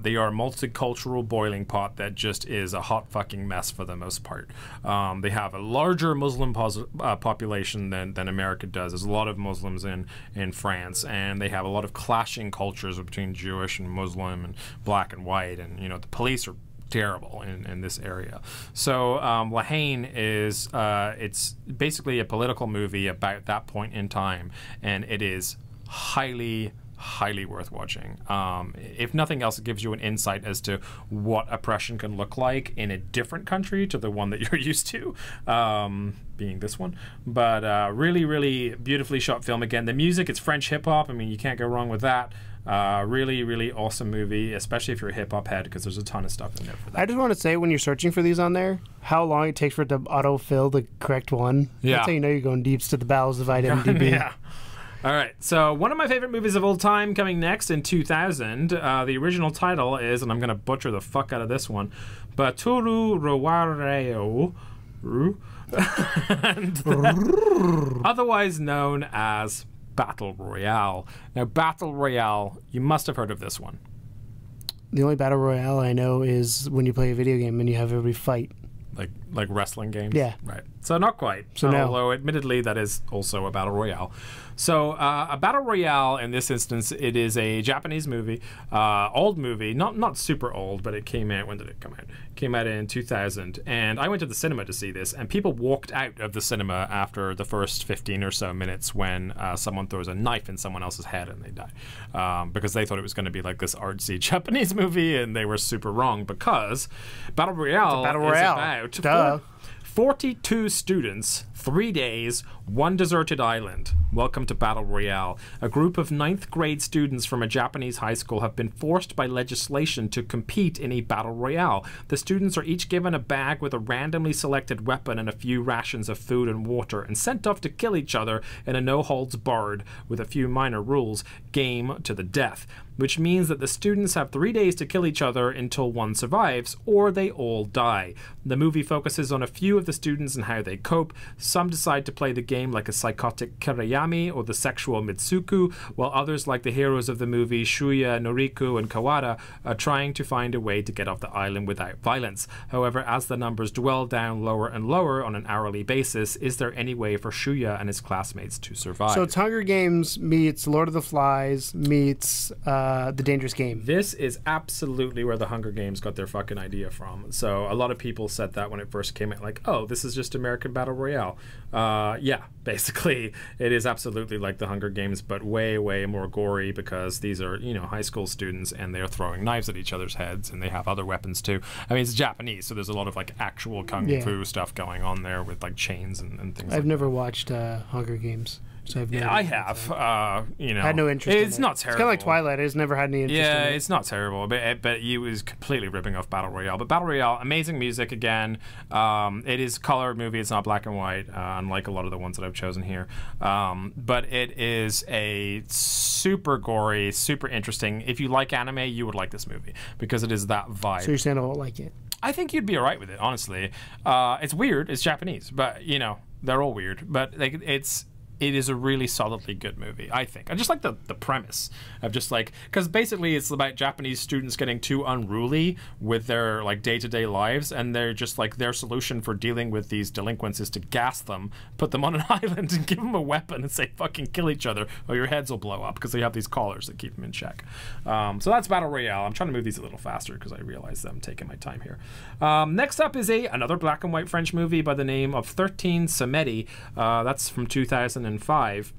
Speaker 3: They are a multicultural boiling pot that just is a hot fucking mess for the most part. They have a larger Muslim population than America does. There's a lot of Muslims in France, and they have a lot of clashing cultures between Jewish and Muslim and black and white, and the police are terrible in this area. So Haine is it's basically a political movie about that point in time, and it is highly worth watching. If nothing else, it gives you an insight as to what oppression can look like in a different country to the one that you're used to, being this one. But really beautifully shot film. Again, the music, it's French hip-hop. I mean, you can't go wrong with that. Really awesome movie, especially if you're a hip-hop head, because there's a ton of stuff in there for that.
Speaker 2: I just want to say, when you're searching for these on there, how long it takes for it to auto-fill the correct one.
Speaker 3: Yeah.
Speaker 2: That's how you know you're going deeps to the bowels of IMDb.
Speaker 3: Yeah. All right, so one of my favorite movies of all time coming next in 2000. The original title is, and I'm going to butcher the fuck out of this one, Baturu Royale, otherwise known as Battle Royale. Now, Battle Royale, you must have heard of this one.
Speaker 2: The only Battle Royale I know is when you play a video game and you have everybody fight.
Speaker 3: Like wrestling games?
Speaker 2: Yeah.
Speaker 3: Right. So not quite.
Speaker 2: So no.
Speaker 3: Although admittedly that is also a Battle Royale. So a Battle Royale, in this instance, it is a Japanese movie, old movie, not super old, but it came out, when did it come out? It came out in 2000, and I went to the cinema to see this, and people walked out of the cinema after the first 15 or so minutes when someone throws a knife in someone else's head and they die, because they thought it was going to be like this artsy Japanese movie, and they were super wrong, because Battle Royale, is about 42 students, 3 days, one deserted island. Welcome to Battle Royale. A group of 9th grade students from a Japanese high school have been forced by legislation to compete in a Battle Royale. The students are each given a bag with a randomly selected weapon and a few rations of food and water, and sent off to kill each other in a no-holds-barred, with a few minor rules, game to the death, which means that the students have 3 days to kill each other until one survives, or they all die. The movie focuses on a few of the students and how they cope. Some decide to play the game like a psychotic Kirayami or the sexual Mitsuku, while others, like the heroes of the movie Shuya, Noriko, and Kawada, are trying to find a way to get off the island without violence. However, as the numbers dwell down lower and lower on an hourly basis, is there any way for Shuya and his classmates to survive?
Speaker 2: So it's Hunger Games meets Lord of the Flies meets The Dangerous Game.
Speaker 3: This is absolutely where the Hunger Games got their fucking idea from. So a lot of people said that when it first came out, like, oh, this is just American Battle Royale. Yeah, basically, it is absolutely like the Hunger Games, but way more gory, because these are, high school students, and they're throwing knives at each other's heads, and they have other weapons too. I mean, it's Japanese, so there's a lot of like actual kung fu stuff going on there with like chains and things.
Speaker 2: I've never watched Hunger Games. So
Speaker 3: I have.
Speaker 2: I had no interest in it.
Speaker 3: It's not terrible.
Speaker 2: It's kind of like Twilight. I just never had any interest in it.
Speaker 3: Yeah, it's not terrible, but it was completely ripping off Battle Royale. But Battle Royale, amazing music again. It is color movie. It's not black and white, unlike a lot of the ones that I've chosen here. But it is a super gory, super interesting. If you like anime, you would like this movie, because it is that vibe.
Speaker 2: So you're saying I won't like it?
Speaker 3: I think you'd be all right with it, honestly. It's weird. It's Japanese, but, they're all weird. But like, it's it is a really solidly good movie, I think. I just like the premise of just like, because basically it's about Japanese students getting too unruly with their like day-to-day lives, and they're just like, their solution for dealing with these delinquents is to gas them, put them on an island and give them a weapon and say fucking kill each other or your heads will blow up, because they have these collars that keep them in check. So that's Battle Royale. I'm trying to move these a little faster because I realize that I'm taking my time here. Next up is another black and white French movie by the name of 13 Tzameti. That's from 2005.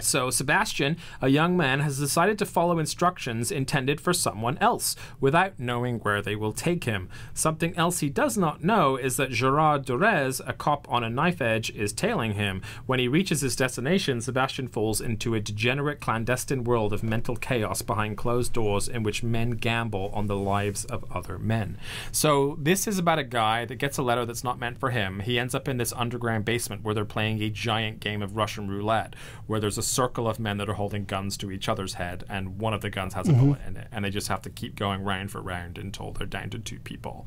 Speaker 3: So Sebastian, a young man, has decided to follow instructions intended for someone else without knowing where they will take him. Something else he does not know is that Gerard Durez, a cop on a knife edge, is tailing him. When he reaches his destination, Sebastian falls into a degenerate clandestine world of mental chaos behind closed doors in which men gamble on the lives of other men. So this is about a guy that gets a letter that's not meant for him. He ends up in this underground basement where they're playing a giant game of Russian roulette, where there's a circle of men that are holding guns to each other's head, and one of the guns has a bullet in it, and they just have to keep going round for round until they're down to 2 people.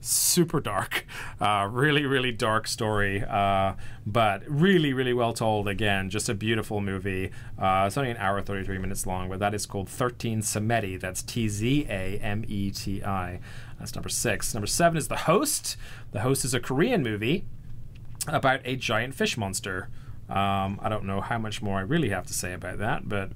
Speaker 3: Super dark, really, really dark story, but really, really well told. Again, just a beautiful movie. It's only an hour 33 minutes long, but that is called 13 Tzameti. That's Tzameti. That's number 6. Number 7 is The Host. The Host is a Korean movie about a giant fish monster. I don't know how much more I really have to say about that, but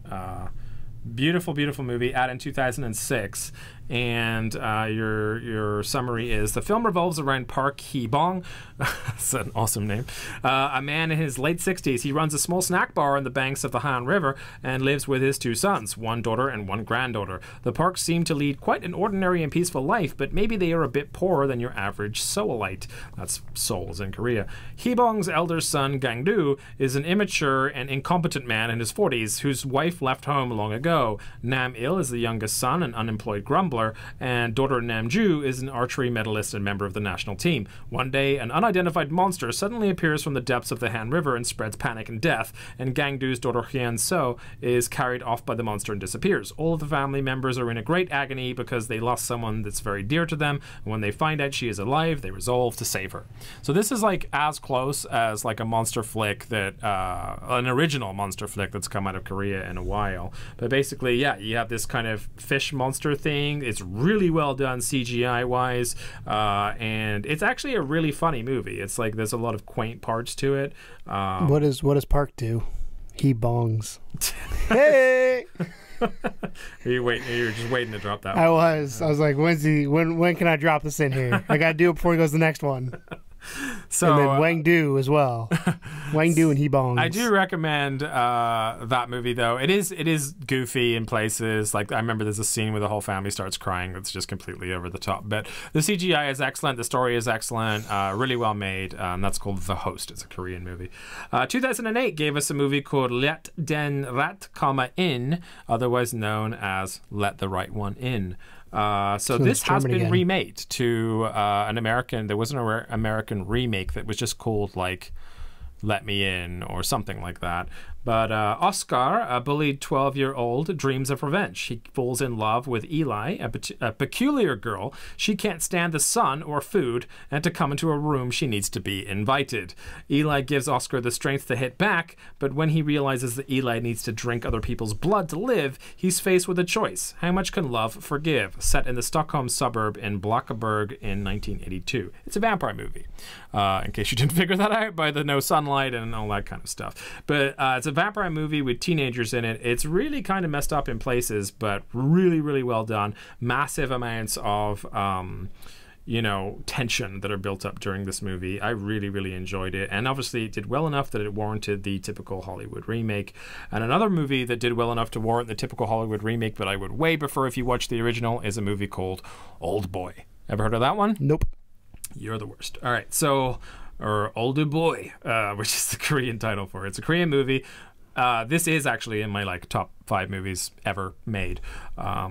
Speaker 3: beautiful, beautiful movie, out in 2006. And your summary is: the film revolves around Park Hee-bong. That's an awesome name. A man in his late 60s. He runs a small snack bar on the banks of the Haine River and lives with his 2 sons, 1 daughter and 1 granddaughter. The Parks seem to lead quite an ordinary and peaceful life, but maybe they are a bit poorer than your average Seoulite. That's Seoul's in Korea. Hee-bong's elder son, Gang-do, is an immature and incompetent man in his 40s whose wife left home long ago. Nam-il is the youngest son, an unemployed grumbler, and daughter Nam-ju is an archery medalist and member of the national team. One day, an unidentified monster suddenly appears from the depths of the Han River and spreads panic and death, and Gang-du's daughter Hyun-so is carried off by the monster and disappears. All of the family members are in a great agony because they lost someone that's very dear to them, and when they find out she is alive, they resolve to save her. So this is like as close as like a monster flick that, an original monster flick that's come out of Korea in a while. But basically, yeah, you have this kind of fish monster thing. It's really well done CGI wise, and it's actually a really funny movie. It's like there's a lot of quaint parts to it.
Speaker 2: What does Park do? He bongs. Hey.
Speaker 3: You were just waiting to drop that one.
Speaker 2: I was like, when can I drop this in here? I gotta do it before he goes to the next one. So, and then Wang Do as well. Wang Do and He Bongs.
Speaker 3: I do recommend that movie, though. It is goofy in places. Like, I remember there's a scene where the whole family starts crying that's just completely over the top. But the CGI is excellent. The story is excellent. Really well made. And that's called The Host. It's a Korean movie. 2008 gave us a movie called Let Den Rat Komme In, otherwise known as Let the Right One In. So this has been remade to an American. There was an American remake that was just called like Let Me In or something like that. But Oscar, a bullied 12-year-old, dreams of revenge. He falls in love with Eli, a peculiar girl. She can't stand the sun or food, and to come into a room, she needs to be invited. Eli gives Oscar the strength to hit back, but when he realizes that Eli needs to drink other people's blood to live, he's faced with a choice. How much can love forgive? Set in the Stockholm suburb in Blockbuster in 1982. It's a vampire movie, in case you didn't figure that out by the no sunlight and all that kind of stuff. But it's a vampire movie with teenagers in it. It's really kind of messed up in places, but really, really well done. Massive amounts of tension that are built up during this movie. I really, really enjoyed it, and obviously it did well enough that it warranted the typical Hollywood remake. And another movie that did well enough to warrant the typical Hollywood remake, but I would way prefer if you watch the original, is a movie called Old Boy. Ever heard of that one?
Speaker 2: Nope.
Speaker 3: You're the worst. All right, so or Older Boy, which is the Korean title for it. It's a Korean movie. This is actually in my top 5 movies ever made.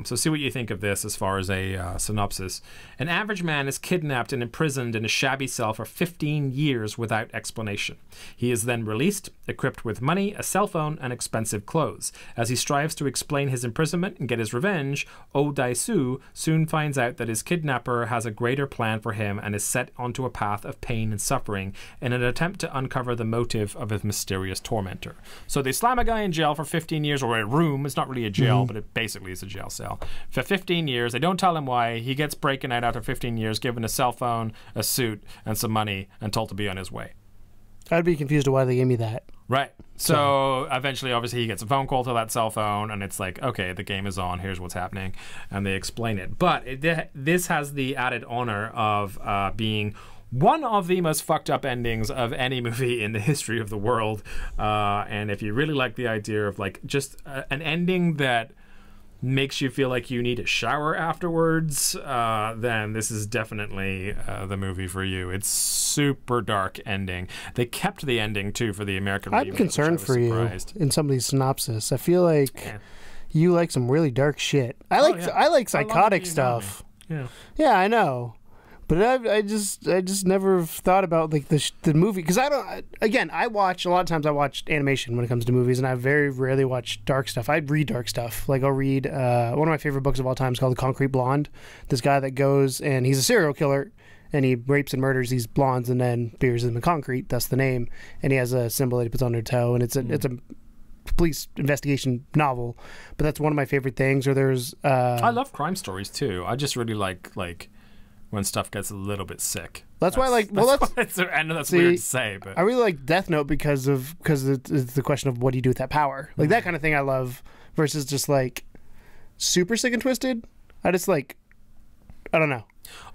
Speaker 3: So see what you think of this as far as a synopsis. An average man is kidnapped and imprisoned in a shabby cell for 15 years without explanation. He is then released, equipped with money, a cell phone, and expensive clothes. As he strives to explain his imprisonment and get his revenge, Oh Dai-soo soon finds out that his kidnapper has a greater plan for him and is set onto a path of pain and suffering in an attempt to uncover the motive of his mysterious tormentor. So they slam a guy in jail for 15 years, or a room. It's not really a jail, but it basically is a jail cell. For 15 years. They don't tell him why. He gets breaking out after 15 years, given a cell phone, a suit, and some money, and told to be on his way.
Speaker 2: I'd be confused of why they gave me that.
Speaker 3: Right. So eventually, obviously, he gets a phone call to that cell phone, and it's like, okay, the game is on. Here's what's happening. And they explain it. But this has the added honor of being one of the most fucked up endings of any movie in the history of the world. And if you really like the idea of like just an ending that makes you feel like you need a shower afterwards, then this is definitely the movie for you. It's super dark ending. They kept the ending too for the American remake.
Speaker 2: I'm concerned for
Speaker 3: surprised.
Speaker 2: you in some of these synopsis. I feel like you like some really dark shit. I like psychotic stuff. Yeah, I know. But I just never thought about like the movie, because I watch a lot of times. I watch animation when it comes to movies, and I very rarely watch dark stuff. I read dark stuff. Like I'll read one of my favorite books of all time is called The Concrete Blonde. This guy that goes and he's a serial killer, and he rapes and murders these blondes and then buries them in concrete. That's the name. And he has a symbol that he puts on their toe, and it's a police investigation novel. But that's one of my favorite things. Or there's
Speaker 3: I love crime stories too. I just really like when stuff gets a little bit sick.
Speaker 2: That's why I like. Well,
Speaker 3: I know that's weird to say, but
Speaker 2: I really like Death Note because it's the question of what do you do with that power, like that kind of thing. I love versus just like super sick and twisted. I don't know.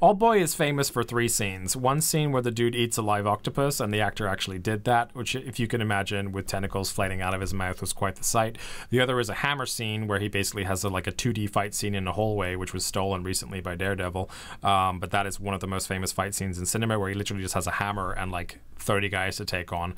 Speaker 3: Old Boy is famous for 3 scenes. One scene where the dude eats a live octopus, and the actor actually did that, which, if you can imagine, with tentacles flating out of his mouth, was quite the sight. The other is a hammer scene where he basically has a 2D fight scene in a hallway, which was stolen recently by Daredevil. But that is one of the most famous fight scenes in cinema, where he literally just has a hammer and 30 guys to take on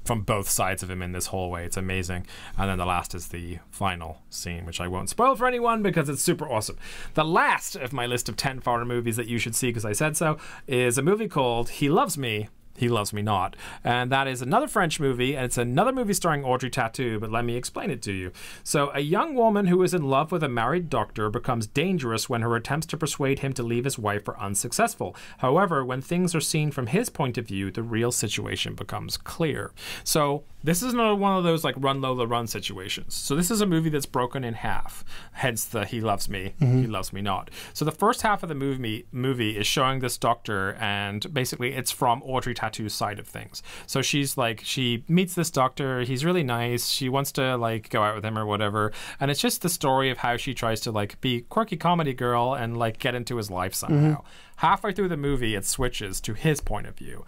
Speaker 3: from both sides of him in this hallway. It's amazing. And then the last is the final scene, which I won't spoil for anyone because it's super awesome. The last of my list of 10 foreign movies that you should see because I said so is a movie called He Loves Me, He Loves Me Not. And that is another French movie, and it's another movie starring Audrey Tautou, but let me explain it to you. So a young woman who is in love with a married doctor becomes dangerous when her attempts to persuade him to leave his wife are unsuccessful. However, when things are seen from his point of view, the real situation becomes clear. So this is another one of those Run, Lola, Run situations. So this is a movie that's broken in half, hence the He Loves Me, He Loves Me Not. So the first half of the movie is showing this doctor, and basically it's from Audrey Tautou's side of things. So she's she meets this doctor, he's really nice, she wants to go out with him or whatever, and it's just the story of how she tries to be quirky comedy girl and get into his life somehow. Halfway through the movie it switches to his point of view,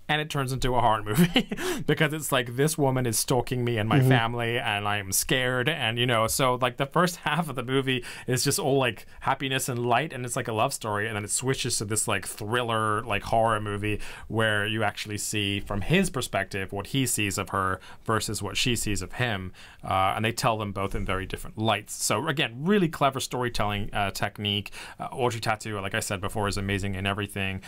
Speaker 3: and it turns into a horror movie because it's this woman is stalking me and my family, and I'm scared, and so the first half of the movie is just all happiness and light, and it's a love story, and then it switches to this thriller horror movie where you actually see from his perspective what he sees of her versus what she sees of him, and they tell them both in very different lights. So again, really clever storytelling technique. Audrey Tautou, like I said before, is amazing in everything.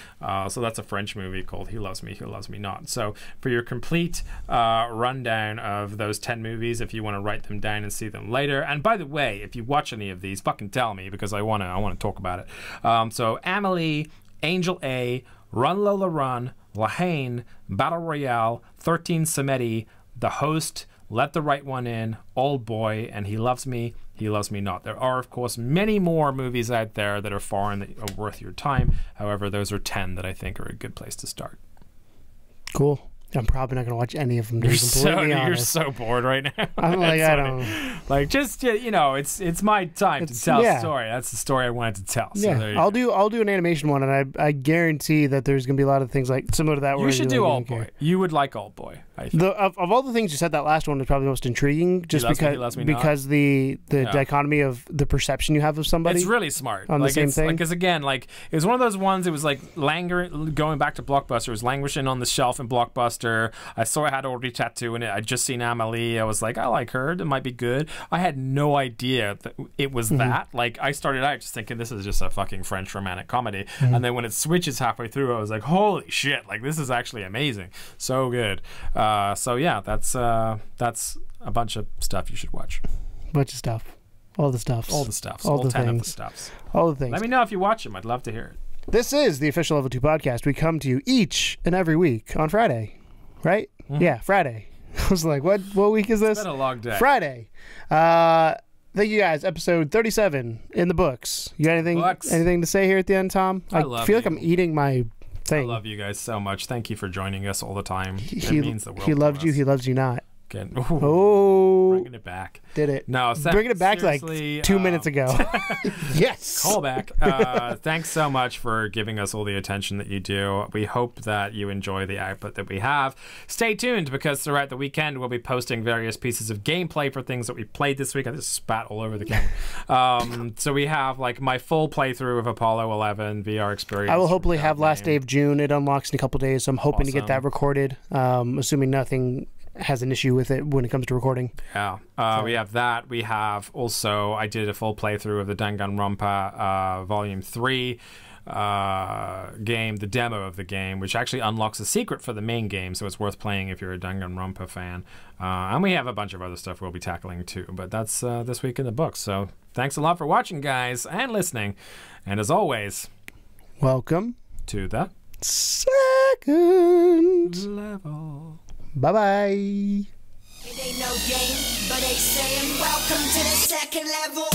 Speaker 3: So that's a French movie called He Loves Me, He Loves Me Not. So for your complete rundown of those 10 movies, if you want to write them down and see them later, and by the way, if you watch any of these, fucking tell me because I want to talk about it. So Amelie, Angel A, Run Lola Run, Haine, Battle Royale, 13 Tzameti, The Host, Let the Right One In, Old Boy, and He Loves Me, He Loves Me Not. There are, of course, many more movies out there that are foreign that are worth your time. However, those are 10 that I think are a good place to start.
Speaker 2: Cool. I'm probably not going to watch any of them. You're
Speaker 3: so bored right now.
Speaker 2: I'm I don't
Speaker 3: just it's my time to tell a story. That's the story I wanted to tell. So
Speaker 2: I'll do an animation one, and I guarantee that there's going to be a lot of things similar to that.
Speaker 3: You should do Old Boy. You would like Old Boy.
Speaker 2: Of all the things you said, that last one was probably the most intriguing, just because the dichotomy of the perception you have of somebody.
Speaker 3: It's really smart
Speaker 2: on the same thing.
Speaker 3: Because again, it was one of those ones. It was going back to Blockbuster. It was languishing on the shelf in Blockbuster. I saw I had already tattoo in it. I'd just seen Amelie. I was like, I like her. It might be good. I had no idea that it was that. I started out just thinking this is just a fucking French romantic comedy, and then when it switches halfway through, I was like, holy shit! This is actually amazing. So good. So yeah, that's a bunch of stuff you should watch.
Speaker 2: Bunch of stuff. All the stuffs.
Speaker 3: All the stuffs.
Speaker 2: All the
Speaker 3: 10
Speaker 2: things.
Speaker 3: of the stuffs.
Speaker 2: All the things.
Speaker 3: Let me know if you watch them. I'd love to hear it.
Speaker 2: This is the official Level 2 podcast. We come to you each and every week on Friday, right? Yeah, Friday. I was like, what week is this?
Speaker 3: It's been a long day.
Speaker 2: Friday. Thank you guys. Episode 37 in the books. You got anything to say here at the end, Tom? I feel like I'm eating my thing.
Speaker 3: I love you guys so much. Thank you for joining us all the time. It means the world.
Speaker 2: He loves you. He loves you not.
Speaker 3: Bringing it back.
Speaker 2: Did it?
Speaker 3: No,
Speaker 2: bringing it back like 2 minutes ago. Yes.
Speaker 3: Call back. Thanks so much for giving us all the attention that you do. We hope that you enjoy the output that we have. Stay tuned, because throughout the weekend we'll be posting various pieces of gameplay for things that we played this week. I just spat all over the camera. So we have my full playthrough of Apollo 11 VR experience.
Speaker 2: I will hopefully have last day of June. It unlocks in a couple days, so I'm hoping to get that recorded. Assuming nothing has an issue with it when it comes to recording.
Speaker 3: Yeah. We have that. We have also, I did a full playthrough of the Danganronpa Volume 3 game, the demo of the game, which actually unlocks a secret for the main game, so it's worth playing if you're a Danganronpa fan. And we have a bunch of other stuff we'll be tackling too, but that's this week in the books. So thanks a lot for watching, guys, and listening. And as always,
Speaker 2: welcome
Speaker 3: to the
Speaker 2: second
Speaker 3: level.
Speaker 2: Bye-bye.
Speaker 1: It ain't no game, but they saying welcome to the second level.